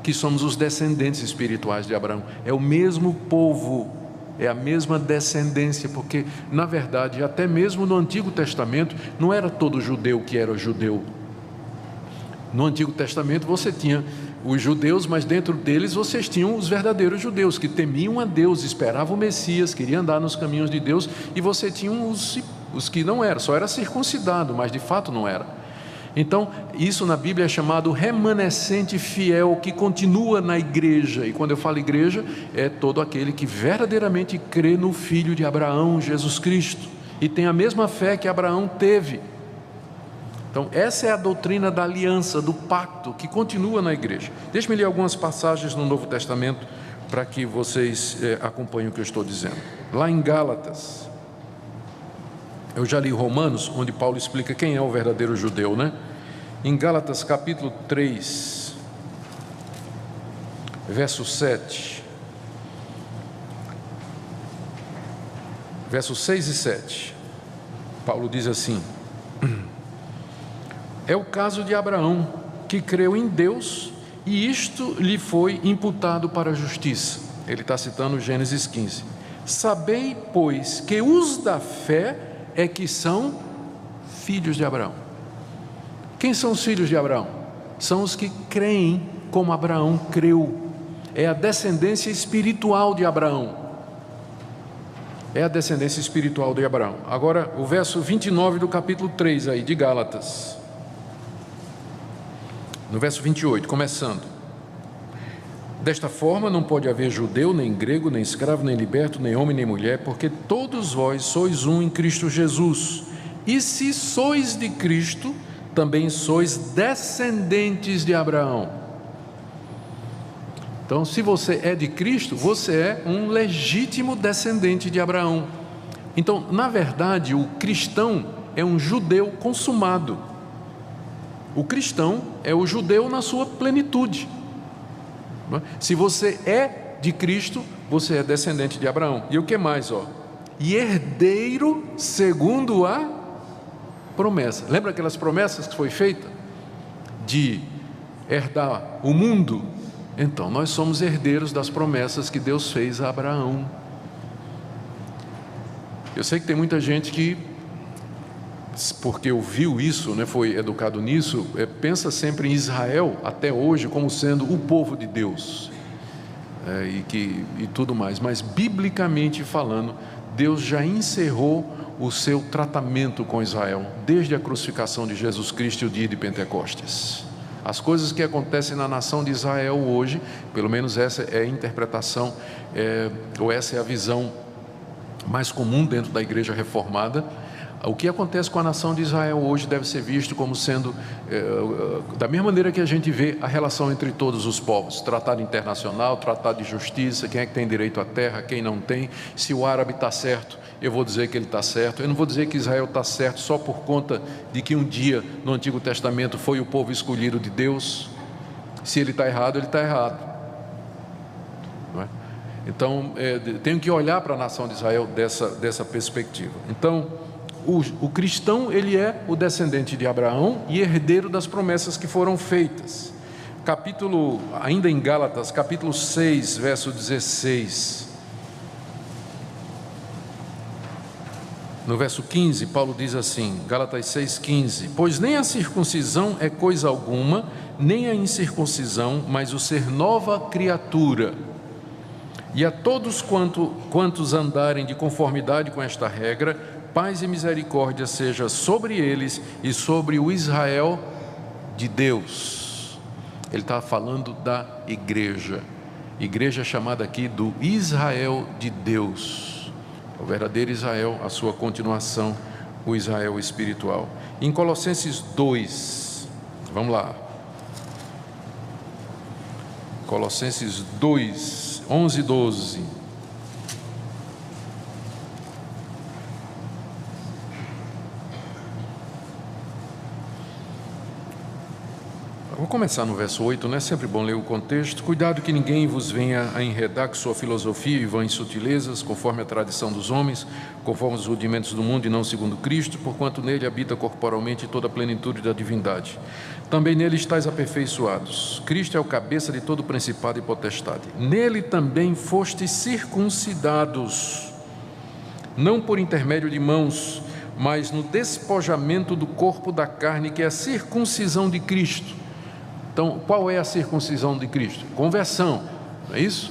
que somos os descendentes espirituais de Abraão. É o mesmo povo, é a mesma descendência, porque na verdade até mesmo no Antigo Testamento não era todo judeu que era judeu. No Antigo Testamento você tinha os judeus, mas dentro deles vocês tinham os verdadeiros judeus, que temiam a Deus, esperavam o Messias, queriam andar nos caminhos de Deus, e você tinha os que não eram, só era circuncidado, mas de fato não era. Então isso na Bíblia é chamado remanescente fiel, que continua na igreja. E quando eu falo igreja, é todo aquele que verdadeiramente crê no Filho de Abraão, Jesus Cristo, e tem a mesma fé que Abraão teve. Então essa é a doutrina da aliança, do pacto, que continua na igreja. Deixe-me ler algumas passagens no Novo Testamento para que vocês acompanhem o que eu estou dizendo. Lá em Gálatas, eu já li Romanos, onde Paulo explica quem é o verdadeiro judeu, né? Em Gálatas capítulo 3, verso 7, versos 6 e 7, Paulo diz assim: é o caso de Abraão, que creu em Deus e isto lhe foi imputado para a justiça. Ele está citando Gênesis 15. Sabei, pois, que os da fé é que são filhos de Abraão. Quem são os filhos de Abraão? São os que creem como Abraão creu. É a descendência espiritual de Abraão. É a descendência espiritual de Abraão. Agora, o verso 29 do capítulo 3 aí, de Gálatas. No verso 28, começando. Desta forma não pode haver judeu, nem grego, nem escravo, nem liberto, nem homem, nem mulher, porque todos vós sois um em Cristo Jesus. E se sois de Cristo, também sois descendentes de Abraão. Então, se você é de Cristo, você é um legítimo descendente de Abraão. Então, na verdade, o cristão é um judeu consumado. O cristão é o judeu na sua plenitude. Se você é de Cristo, você é descendente de Abraão. E o que mais? E herdeiro segundo a promessa. Lembra aquelas promessas que foi feita? De herdar o mundo? Então, nós somos herdeiros das promessas que Deus fez a Abraão. Eu sei que tem muita gente que, porque ouviu isso, foi educado nisso, pensa sempre em Israel, até hoje, como sendo o povo de Deus, e tudo mais. Mas, biblicamente falando, Deus já encerrou o seu tratamento com Israel, desde a crucificação de Jesus Cristo e o dia de Pentecostes. As coisas que acontecem na nação de Israel hoje, pelo menos essa é a interpretação, ou essa é a visão mais comum dentro da igreja reformada. O que acontece com a nação de Israel hoje deve ser visto como sendo, da mesma maneira que a gente vê a relação entre todos os povos, tratado internacional, tratado de justiça, quem é que tem direito à terra, quem não tem. Se o árabe está certo, eu vou dizer que ele está certo. Eu não vou dizer que Israel está certo só por conta de que um dia no Antigo Testamento foi o povo escolhido de Deus. Se ele está errado, ele está errado, não é? Então, tenho que olhar para a nação de Israel dessa perspectiva. Então, o cristão, ele é o descendente de Abraão e herdeiro das promessas que foram feitas. Ainda em Gálatas, capítulo 6, verso 16. No verso 15, Paulo diz assim, Gálatas 6,15: Pois nem a circuncisão é coisa alguma, nem a incircuncisão, mas o ser nova criatura. E a todos quantos andarem de conformidade com esta regra, paz e misericórdia seja sobre eles e sobre o Israel de Deus. Ele está falando da igreja chamada aqui do Israel de Deus. O verdadeiro Israel, a sua continuação, o Israel espiritual. Em Colossenses 2, vamos lá. Colossenses 2, 11 e 12. Vou começar no verso 8, não é sempre bom ler o contexto. Cuidado que ninguém vos venha a enredar com sua filosofia e vãs sutilezas, conforme a tradição dos homens, conforme os rudimentos do mundo e não segundo Cristo, porquanto nele habita corporalmente toda a plenitude da divindade. Também nele estáis aperfeiçoados. Cristo é o cabeça de todo principado e potestade. Nele também fostes circuncidados, não por intermédio de mãos, mas no despojamento do corpo da carne, que é a circuncisão de Cristo. Então, qual é a circuncisão de Cristo? Conversão, não é isso?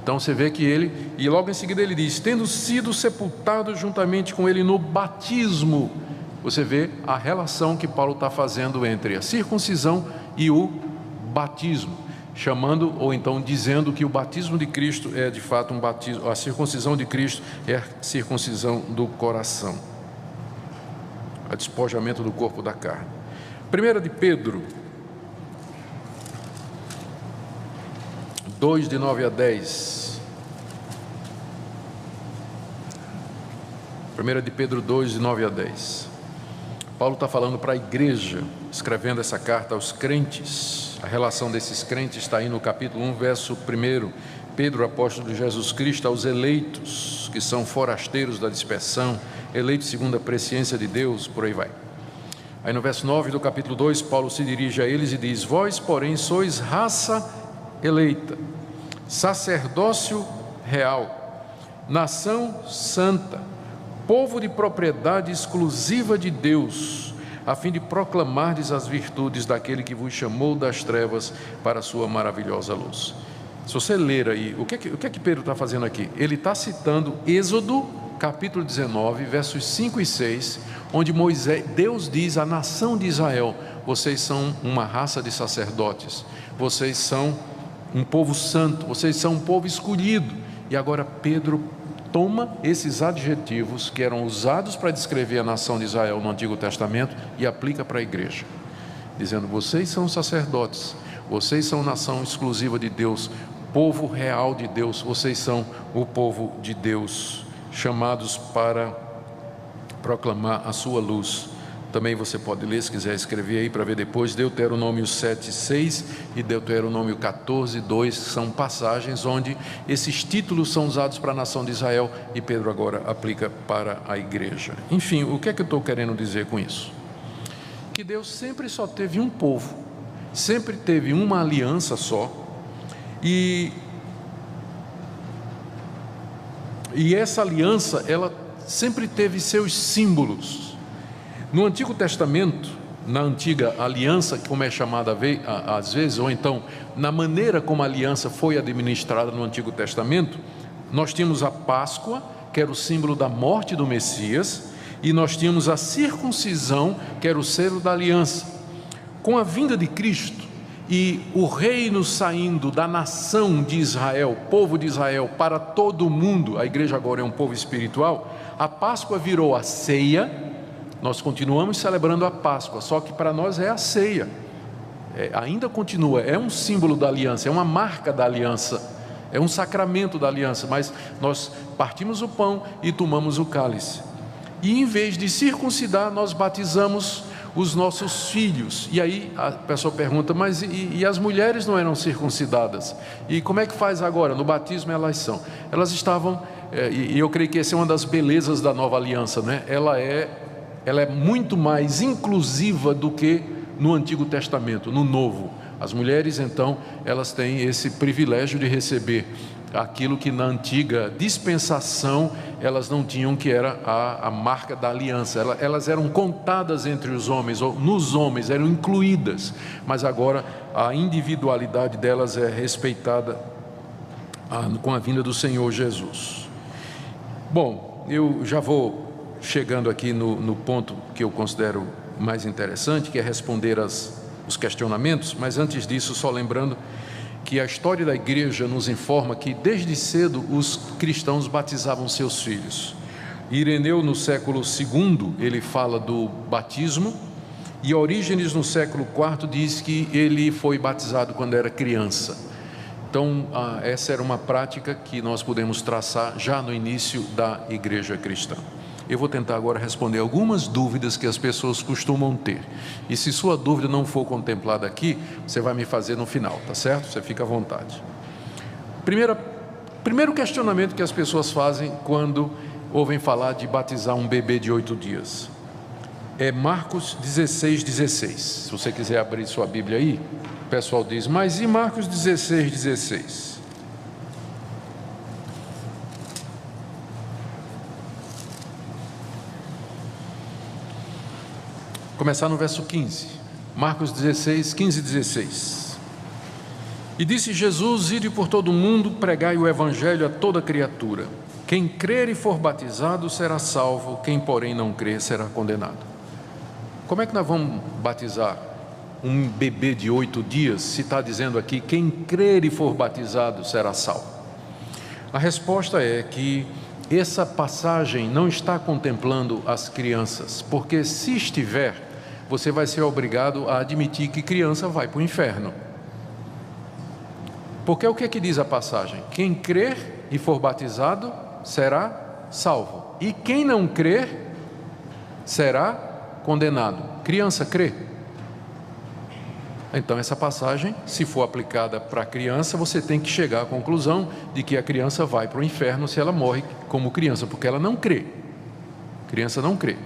Então você vê que ele, e logo em seguida ele diz, tendo sido sepultado juntamente com ele no batismo. Você vê a relação que Paulo está fazendo entre a circuncisão e o batismo, chamando ou então dizendo que o batismo de Cristo é de fato um batismo, a circuncisão de Cristo é a circuncisão do coração, o despojamento do corpo da carne. 1 de Pedro 2, de 9 a 10. 1 de Pedro 2, de 9 a 10. Paulo está falando para a igreja, escrevendo essa carta aos crentes. A relação desses crentes está aí no capítulo 1, verso 1. Pedro, apóstolo de Jesus Cristo, aos eleitos, que são forasteiros da dispersão, eleitos segundo a presciência de Deus, por aí vai. Aí no verso 9 do capítulo 2, Paulo se dirige a eles e diz, vós, porém, sois raça eleita, sacerdócio real, nação santa, povo de propriedade exclusiva de Deus, a fim de proclamardes as virtudes daquele que vos chamou das trevas para a sua maravilhosa luz. Se você ler aí, o que é que Pedro está fazendo aqui? Ele está citando Êxodo, capítulo 19, versos 5 e 6, onde Deus diz à nação de Israel: vocês são uma raça de sacerdotes, vocês são um povo santo, vocês são um povo escolhido. E agora Pedro toma esses adjetivos que eram usados para descrever a nação de Israel no Antigo Testamento e aplica para a igreja, dizendo: vocês são sacerdotes, vocês são nação exclusiva de Deus, povo real de Deus, vocês são o povo de Deus, chamados para proclamar a sua luz. Também você pode ler, se quiser escrever aí para ver depois, Deuteronômio 7:6 e Deuteronômio 14:2, são passagens onde esses títulos são usados para a nação de Israel e Pedro agora aplica para a igreja. Enfim, o que é que eu estou querendo dizer com isso? Que Deus sempre só teve um povo, sempre teve uma aliança só, e essa aliança, ela sempre teve seus símbolos. No Antigo Testamento, na antiga aliança, como é chamada às vezes, ou então na maneira como a aliança foi administrada no Antigo Testamento, nós tínhamos a Páscoa, que era o símbolo da morte do Messias, e nós tínhamos a circuncisão, que era o selo da aliança. Com a vinda de Cristo e o reino saindo da nação de Israel, povo de Israel, para todo o mundo, a igreja agora é um povo espiritual, a Páscoa virou a ceia. Nós continuamos celebrando a Páscoa, só que para nós é a ceia, ainda continua, é um símbolo da aliança, é uma marca da aliança, é um sacramento da aliança, mas nós partimos o pão e tomamos o cálice, e em vez de circuncidar, nós batizamos os nossos filhos. E aí a pessoa pergunta: mas e as mulheres não eram circuncidadas? E como é que faz agora? No batismo elas estavam, e eu creio que essa é uma das belezas da nova aliança, né? Ela é muito mais inclusiva do que no Antigo Testamento, no Novo. As mulheres, então, elas têm esse privilégio de receber aquilo que na antiga dispensação elas não tinham, que era a marca da aliança. Elas eram contadas entre os homens, ou nos homens, eram incluídas, mas agora a individualidade delas é respeitada com a vinda do Senhor Jesus. Bom, eu já vou chegando aqui no ponto que eu considero mais interessante, que é responder os questionamentos, mas antes disso, só lembrando que a história da igreja nos informa que desde cedo os cristãos batizavam seus filhos. Ireneu, no século II, ele fala do batismo, e Orígenes, no século IV, diz que ele foi batizado quando era criança. Então, essa era uma prática que nós podemos traçar já no início da igreja cristã. Eu vou tentar agora responder algumas dúvidas que as pessoas costumam ter. E se sua dúvida não for contemplada aqui, você vai me fazer no final, tá certo? Você fica à vontade. Primeiro questionamento que as pessoas fazem quando ouvem falar de batizar um bebê de 8 dias. É Marcos 16:16. Se você quiser abrir sua Bíblia aí, o pessoal diz: mas e Marcos 16:16? Começar no verso 15, Marcos 16, 15 e 16. E disse Jesus: ide por todo o mundo, pregai o evangelho a toda criatura. Quem crer e for batizado será salvo, quem porém não crer será condenado. Como é que nós vamos batizar um bebê de 8 dias, se está dizendo aqui: quem crer e for batizado será salvo? A resposta é que essa passagem não está contemplando as crianças, porque se estiver, você vai ser obrigado a admitir que criança vai para o inferno. Porque o que é que diz a passagem? Quem crer e for batizado será salvo, e quem não crer será condenado. Criança crê? Então essa passagem, se for aplicada para a criança, você tem que chegar à conclusão de que a criança vai para o inferno se ela morre como criança, porque ela não crê. Criança não crê,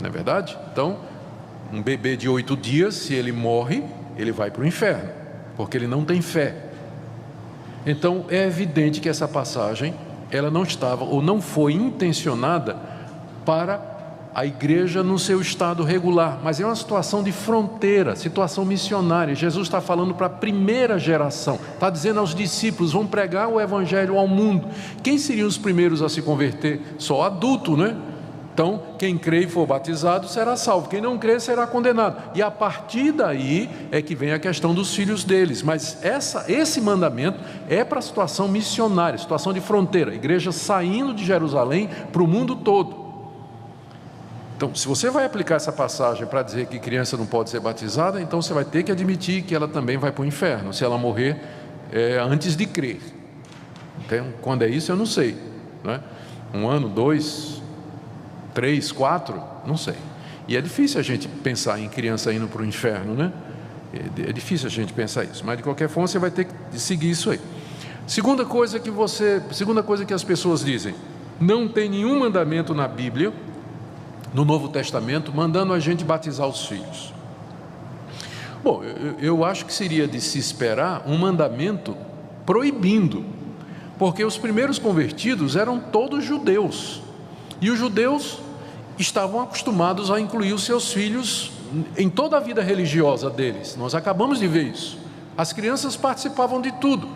não é verdade? Então, um bebê de 8 dias, se ele morre, ele vai para o inferno, porque ele não tem fé. Então é evidente que essa passagem, ela não estava ou não foi intencionada para a igreja no seu estado regular, mas é uma situação de fronteira, situação missionária. Jesus está falando para a primeira geração, está dizendo aos discípulos: vão pregar o evangelho ao mundo. Quem seriam os primeiros a se converter? Só adulto, né? Então, quem crê e for batizado será salvo, quem não crê será condenado. E a partir daí é que vem a questão dos filhos deles. Mas esse mandamento é para a situação missionária, situação de fronteira, a igreja saindo de Jerusalém para o mundo todo. Então, se você vai aplicar essa passagem para dizer que criança não pode ser batizada, então você vai ter que admitir que ela também vai para o inferno, se ela morrer antes de crer. Então, quando é isso eu não sei, né? 1 ano, 2, 3, 4, não sei. E é difícil a gente pensar em criança indo para o inferno, né? É difícil a gente pensar isso, mas de qualquer forma você vai ter que seguir isso aí. Segunda coisa que as pessoas dizem: não tem nenhum mandamento na Bíblia, no Novo Testamento, mandando a gente batizar os filhos. Bom, eu acho que seria de se esperar um mandamento proibindo, porque os primeiros convertidos eram todos judeus, e os judeus estavam acostumados a incluir os seus filhos em toda a vida religiosa deles. Nós acabamos de ver isso. As crianças participavam de tudo.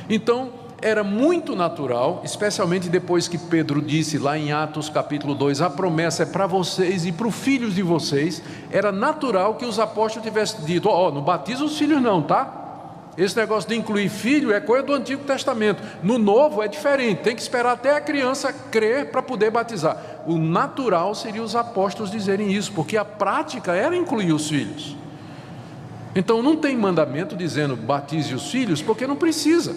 Então, era muito natural, especialmente depois que Pedro disse lá em Atos capítulo 2, a promessa é para vocês e para os filhos de vocês. Era natural que os apóstolos tivessem dito: não batiza os filhos não, tá? Esse negócio de incluir filho é coisa do Antigo Testamento. No Novo é diferente, tem que esperar até a criança crer para poder batizar. O natural seria os apóstolos dizerem isso, porque a prática era incluir os filhos. Então não tem mandamento dizendo batize os filhos, porque não precisa.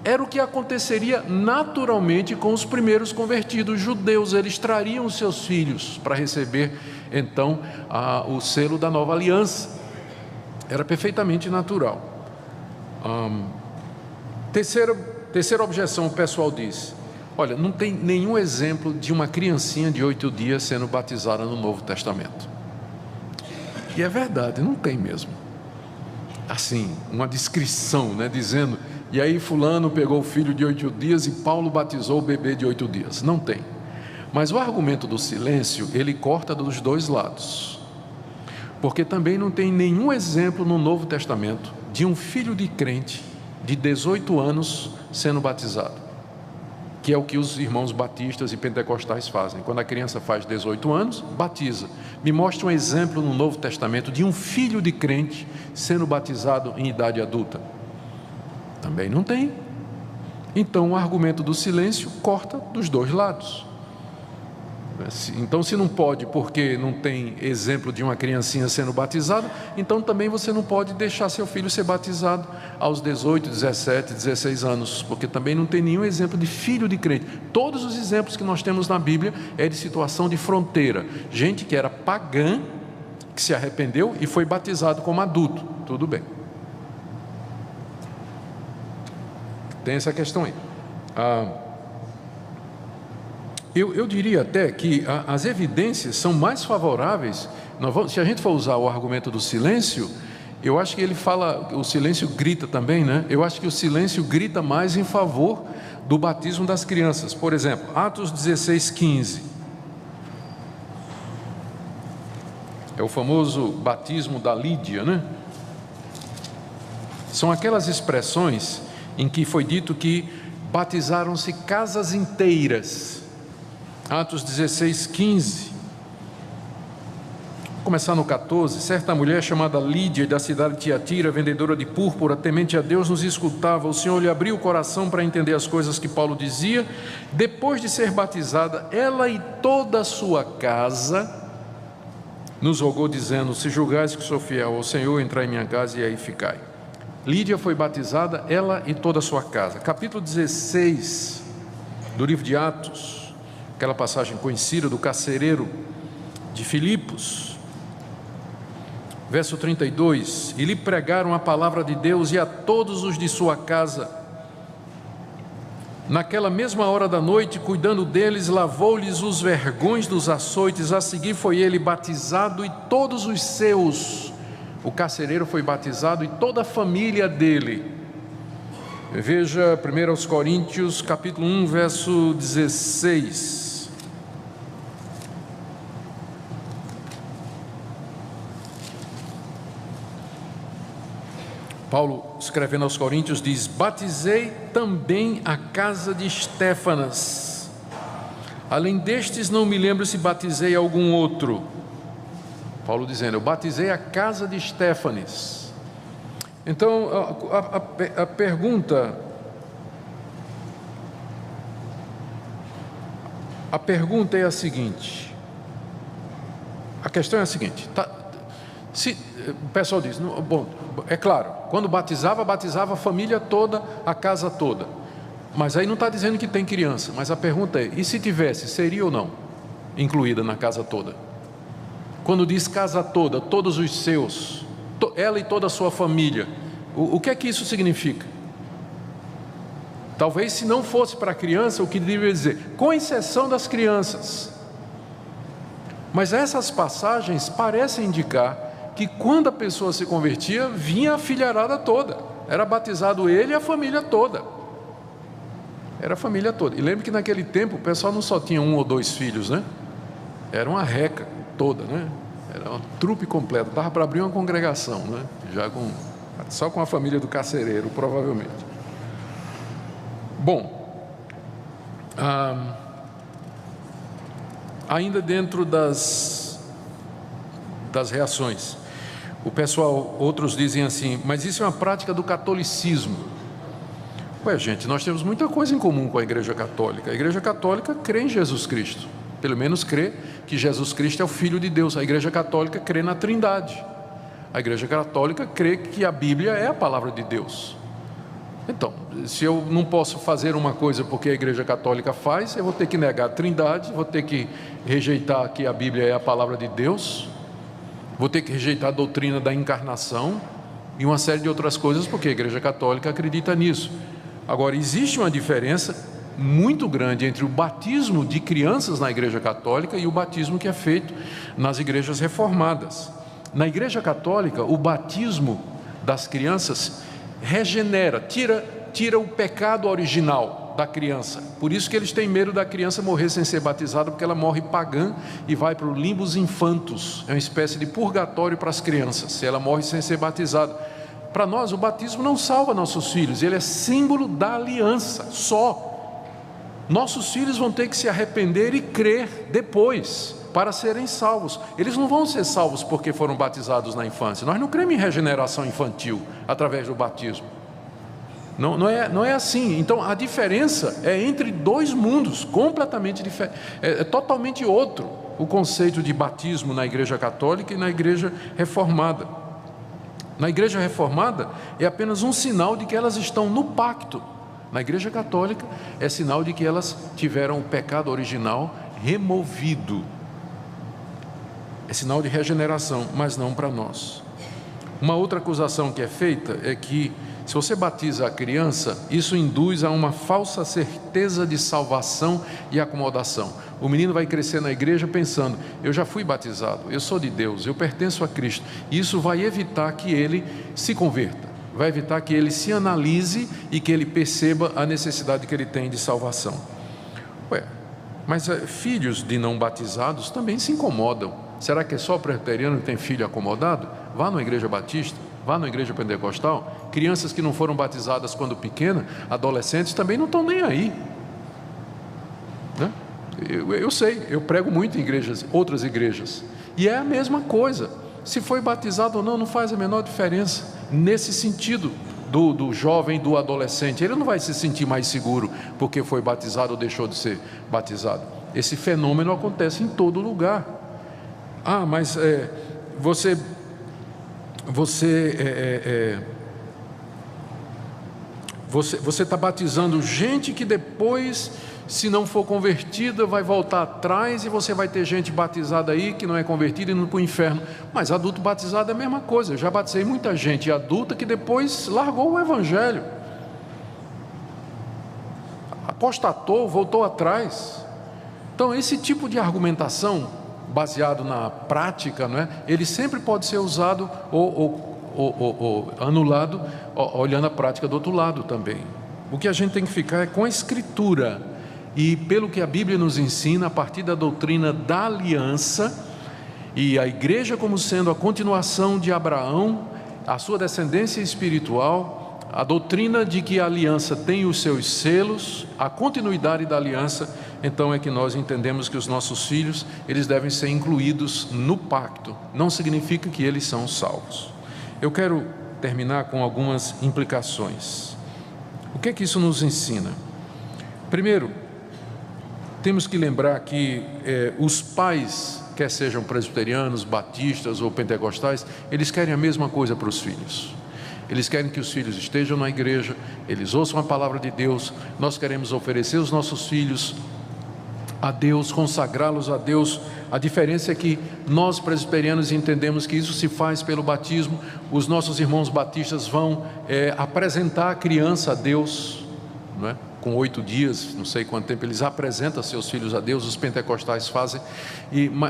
Era o que aconteceria naturalmente com os primeiros convertidos judeus. Eles trariam os seus filhos para receber então o selo da nova aliança. Era perfeitamente natural. Terceira objeção, o pessoal diz: olha, não tem nenhum exemplo de uma criancinha de 8 dias sendo batizada no Novo Testamento. E é verdade, não tem mesmo. Assim, uma descrição, né, dizendo: e aí fulano pegou o filho de 8 dias e Paulo batizou o bebê de 8 dias. Não tem. Mas o argumento do silêncio, ele corta dos dois lados. Porque também não tem nenhum exemplo no Novo Testamento de um filho de crente de 18 anos sendo batizado, que é o que os irmãos batistas e pentecostais fazem. Quando a criança faz 18 anos, batiza. Me mostra um exemplo no Novo Testamento de um filho de crente sendo batizado em idade adulta. Também não tem. Então o argumento do silêncio corta dos dois lados. Então, se não pode porque não tem exemplo de uma criancinha sendo batizada, então também você não pode deixar seu filho ser batizado aos 18, 17, 16 anos, porque também não tem nenhum exemplo de filho de crente. Todos os exemplos que nós temos na Bíblia é de situação de fronteira, gente que era pagã, que se arrependeu e foi batizado como adulto. Tudo bem. Tem essa questão aí. Eu diria até que as evidências são mais favoráveis. Se a gente for usar o argumento do silêncio, eu acho que ele fala, o silêncio grita também, né? Eu acho que o silêncio grita mais em favor do batismo das crianças. Por exemplo, Atos 16:15. É o famoso batismo da Lídia, né? São aquelas expressões em que foi dito que batizaram-se casas inteiras. Atos 16:15. Vou começar no 14. Certa mulher chamada Lídia, da cidade de Tiatira, vendedora de púrpura, temente a Deus, nos escutava. O Senhor lhe abriu o coração para entender as coisas que Paulo dizia. Depois de ser batizada, ela e toda a sua casa nos rogou, dizendo: se julgais que sou fiel ao Senhor, entrai em minha casa e aí ficai. Lídia foi batizada, ela e toda a sua casa. Capítulo 16 do livro de Atos, aquela passagem conhecida do carcereiro de Filipos, verso 32: e lhe pregaram a palavra de Deus e a todos os de sua casa. Naquela mesma hora da noite, cuidando deles, lavou-lhes os vergões dos açoites. A seguir foi ele batizado e todos os seus. O carcereiro foi batizado e toda a família dele. Veja 1 Coríntios capítulo 1, verso 16. Paulo, escrevendo aos Coríntios, diz: batizei também a casa de Estéfanas. Além destes, não me lembro se batizei algum outro. Paulo dizendo: eu batizei a casa de Estéfanes. Então, a pergunta é a seguinte, a questão é a seguinte, se o pessoal diz, bom, é claro, quando batizava a família toda, a casa toda, mas aí não está dizendo que tem criança, mas a pergunta é, e se tivesse, seria ou não incluída na casa toda? Quando diz casa toda, todos os seus, ela e toda a sua família, o que é que isso significa? Talvez se não fosse para a criança, o que deveria dizer, com exceção das crianças. Mas essas passagens parecem indicar que quando a pessoa se convertia, vinha a filharada toda, era batizado ele e a família toda. Era a família toda. E lembre que naquele tempo o pessoal não só tinha 1 ou 2 filhos, né? Era uma reca toda, né? Era uma trupe completa, dava para abrir uma congregação, né? Só com a família do carcereiro, provavelmente. Bom, ainda dentro das reações, o pessoal, outros dizem assim, mas isso é uma prática do catolicismo. Ué, gente, nós temos muita coisa em comum com a Igreja Católica. A Igreja Católica crê em Jesus Cristo, pelo menos crê que Jesus Cristo é o Filho de Deus. A Igreja Católica crê na Trindade. A Igreja Católica crê que a Bíblia é a palavra de Deus. Então, se eu não posso fazer uma coisa porque a Igreja Católica faz, eu vou ter que negar a Trindade, vou ter que rejeitar que a Bíblia é a palavra de Deus, vou ter que rejeitar a doutrina da encarnação e uma série de outras coisas, porque a Igreja Católica acredita nisso. Agora, existe uma diferença muito grande entre o batismo de crianças na Igreja Católica e o batismo que é feito nas igrejas reformadas. Na Igreja Católica, o batismo das crianças regenera, tira o pecado original da criança. Por isso que eles têm medo da criança morrer sem ser batizada, porque ela morre pagã e vai para o limbus infantus. É uma espécie de purgatório para as crianças, se ela morre sem ser batizada. Para nós, o batismo não salva nossos filhos, ele é símbolo da aliança, só. Nossos filhos vão ter que se arrepender e crer depois, para serem salvos. Eles não vão ser salvos porque foram batizados na infância. Nós não cremos em regeneração infantil através do batismo. Não é assim. Então a diferença é entre dois mundos completamente diferentes. É totalmente outro o conceito de batismo na Igreja Católica e na Igreja Reformada. Na Igreja Reformada é apenas um sinal de que elas estão no pacto. Na Igreja Católica é sinal de que elas tiveram o pecado original removido. É sinal de regeneração, mas não para nós. Uma outra acusação que é feita é que se você batiza a criança, isso induz a uma falsa certeza de salvação e acomodação. O menino vai crescer na igreja pensando, eu já fui batizado, eu sou de Deus, eu pertenço a Cristo. Isso vai evitar que ele se converta, vai evitar que ele se analise e que ele perceba a necessidade que ele tem de salvação. Mas filhos de não batizados também se incomodam. Será que é só presbiteriano que tem filho acomodado? Vá na igreja batista, vá na igreja pentecostal. Crianças que não foram batizadas quando pequenas, adolescentes, também não estão nem aí, né? Eu sei, eu prego muito em igrejas, outras igrejas, e é a mesma coisa. Se foi batizado ou não, não faz a menor diferença nesse sentido do jovem, do adolescente. Ele não vai se sentir mais seguro porque foi batizado ou deixou de ser batizado. Esse fenômeno acontece em todo lugar. Mas você está batizando gente que depois, se não for convertida, vai voltar atrás, e você vai ter gente batizada aí que não é convertida e indo para o inferno. Mas adulto batizado é a mesma coisa. Eu já batizei muita gente adulta que depois largou o evangelho, apostatou, voltou atrás. Então esse tipo de argumentação baseado na prática, não é? Ele sempre pode ser usado ou anulado olhando a prática do outro lado também. O que a gente tem que ficar é com a Escritura e pelo que a Bíblia nos ensina a partir da doutrina da aliança, e a igreja como sendo a continuação de Abraão a sua descendência espiritual, a doutrina de que a aliança tem os seus selos, a continuidade da aliança, então é que nós entendemos que os nossos filhos, eles devem ser incluídos no pacto. Não significa que eles são salvos. Eu quero terminar com algumas implicações. O que é que isso nos ensina? Primeiro, temos que lembrar que os pais, quer sejam presbiterianos, batistas ou pentecostais, eles querem a mesma coisa para os filhos. Eles querem que os filhos estejam na igreja, eles ouçam a palavra de Deus. Nós queremos oferecer os nossos filhos a Deus, consagrá-los a Deus. A diferença é que nós presbiterianos entendemos que isso se faz pelo batismo. Os nossos irmãos batistas vão apresentar a criança a Deus, não é? Com 8 dias, não sei quanto tempo, eles apresentam seus filhos a Deus. Os pentecostais fazem,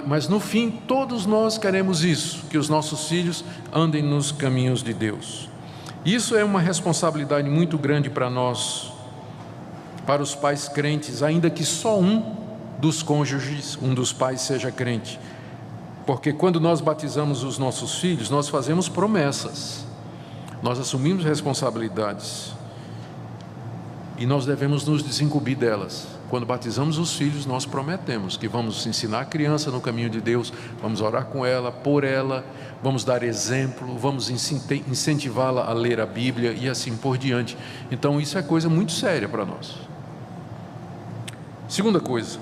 mas no fim todos nós queremos isso, que os nossos filhos andem nos caminhos de Deus. Isso é uma responsabilidade muito grande para nós, para os pais crentes, ainda que só um dos cônjuges, um dos pais seja crente, porque quando nós batizamos os nossos filhos, nós fazemos promessas, nós assumimos responsabilidades, e nós devemos nos desincumbir delas. Quando batizamos os filhos, nós prometemos que vamos ensinar a criança no caminho de Deus, vamos orar com ela, por ela, vamos dar exemplo, vamos incentivá-la a ler a Bíblia e assim por diante. Então isso é coisa muito séria para nós. Segunda coisa,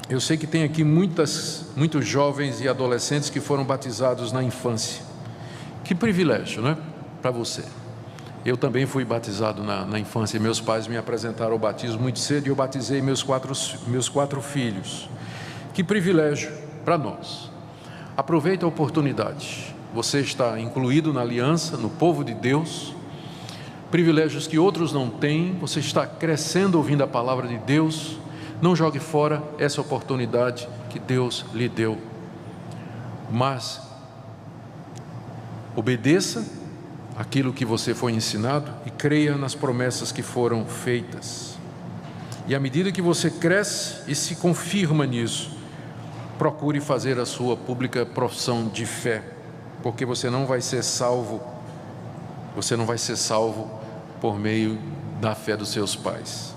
eu sei que tem aqui muitos jovens e adolescentes que foram batizados na infância. Que privilégio, não é? Para você. Eu também fui batizado na infância. Meus pais me apresentaram ao batismo muito cedo e eu batizei meus quatro filhos. Que privilégio para nós. Aproveita a oportunidade. Você está incluído na aliança, no povo de Deus. Privilégios que outros não têm. Você está crescendo ouvindo a palavra de Deus. Não jogue fora essa oportunidade que Deus lhe deu. Mas obedeça aquilo que você foi ensinado e creia nas promessas que foram feitas. E à medida que você cresce e se confirma nisso, procure fazer a sua pública profissão de fé, porque você não vai ser salvo por meio da fé dos seus pais.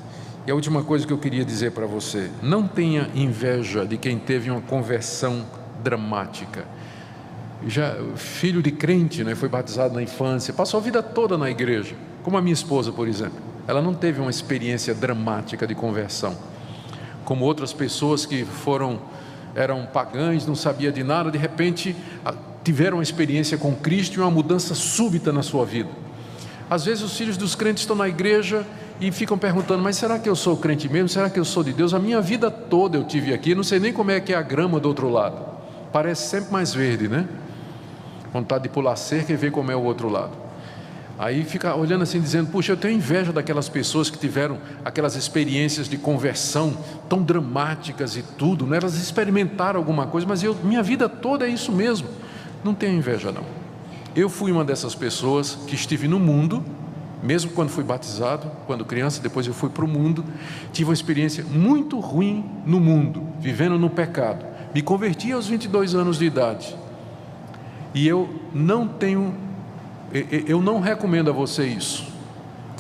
E a última coisa que eu queria dizer para você: não tenha inveja de quem teve uma conversão dramática. Filho de crente, né, foi batizado na infância, passou a vida toda na igreja, como a minha esposa, por exemplo. Ela não teve uma experiência dramática de conversão, como outras pessoas que eram pagãs, não sabia de nada, de repente tiveram uma experiência com Cristo e uma mudança súbita na sua vida. Às vezes os filhos dos crentes estão na igreja e ficam perguntando: mas será que eu sou crente mesmo? Será que eu sou de Deus? A minha vida toda eu tive aqui, não sei nem como é que é a grama do outro lado, parece sempre mais verde, né? Vontade de pular cerca e ver como é o outro lado. Aí fica olhando assim, dizendo: puxa, eu tenho inveja daquelas pessoas que tiveram aquelas experiências de conversão tão dramáticas e tudo, né? Elas experimentaram alguma coisa, mas minha vida toda é isso mesmo. Não tenho inveja não. Eu fui uma dessas pessoas que estive no mundo, mesmo quando fui batizado, quando criança, depois eu fui para o mundo. Tive uma experiência muito ruim no mundo, vivendo no pecado. Me converti aos 22 anos de idade. E eu não recomendo a você isso.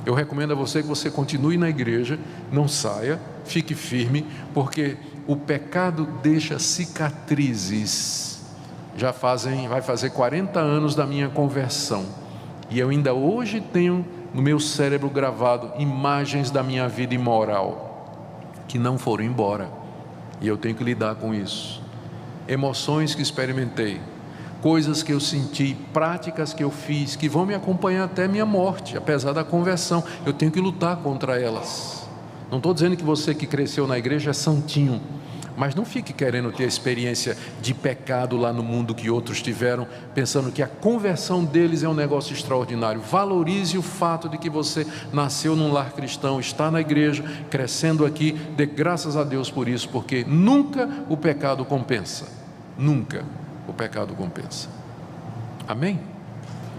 Eu recomendo a você que você continue na igreja, não saia, fique firme, porque o pecado deixa cicatrizes. Vai fazer 40 anos da minha conversão, e eu ainda hoje tenho no meu cérebro gravado imagens da minha vida imoral, que não foram embora, e eu tenho que lidar com isso. Emoções que experimentei, coisas que eu senti, práticas que eu fiz, que vão me acompanhar até a minha morte, apesar da conversão. Eu tenho que lutar contra elas. Não estou dizendo que você que cresceu na igreja é santinho, mas não fique querendo ter a experiência de pecado lá no mundo que outros tiveram, pensando que a conversão deles é um negócio extraordinário. Valorize o fato de que você nasceu num lar cristão, está na igreja, crescendo aqui. Dê graças a Deus por isso, porque nunca o pecado compensa. Nunca o pecado compensa. Amém?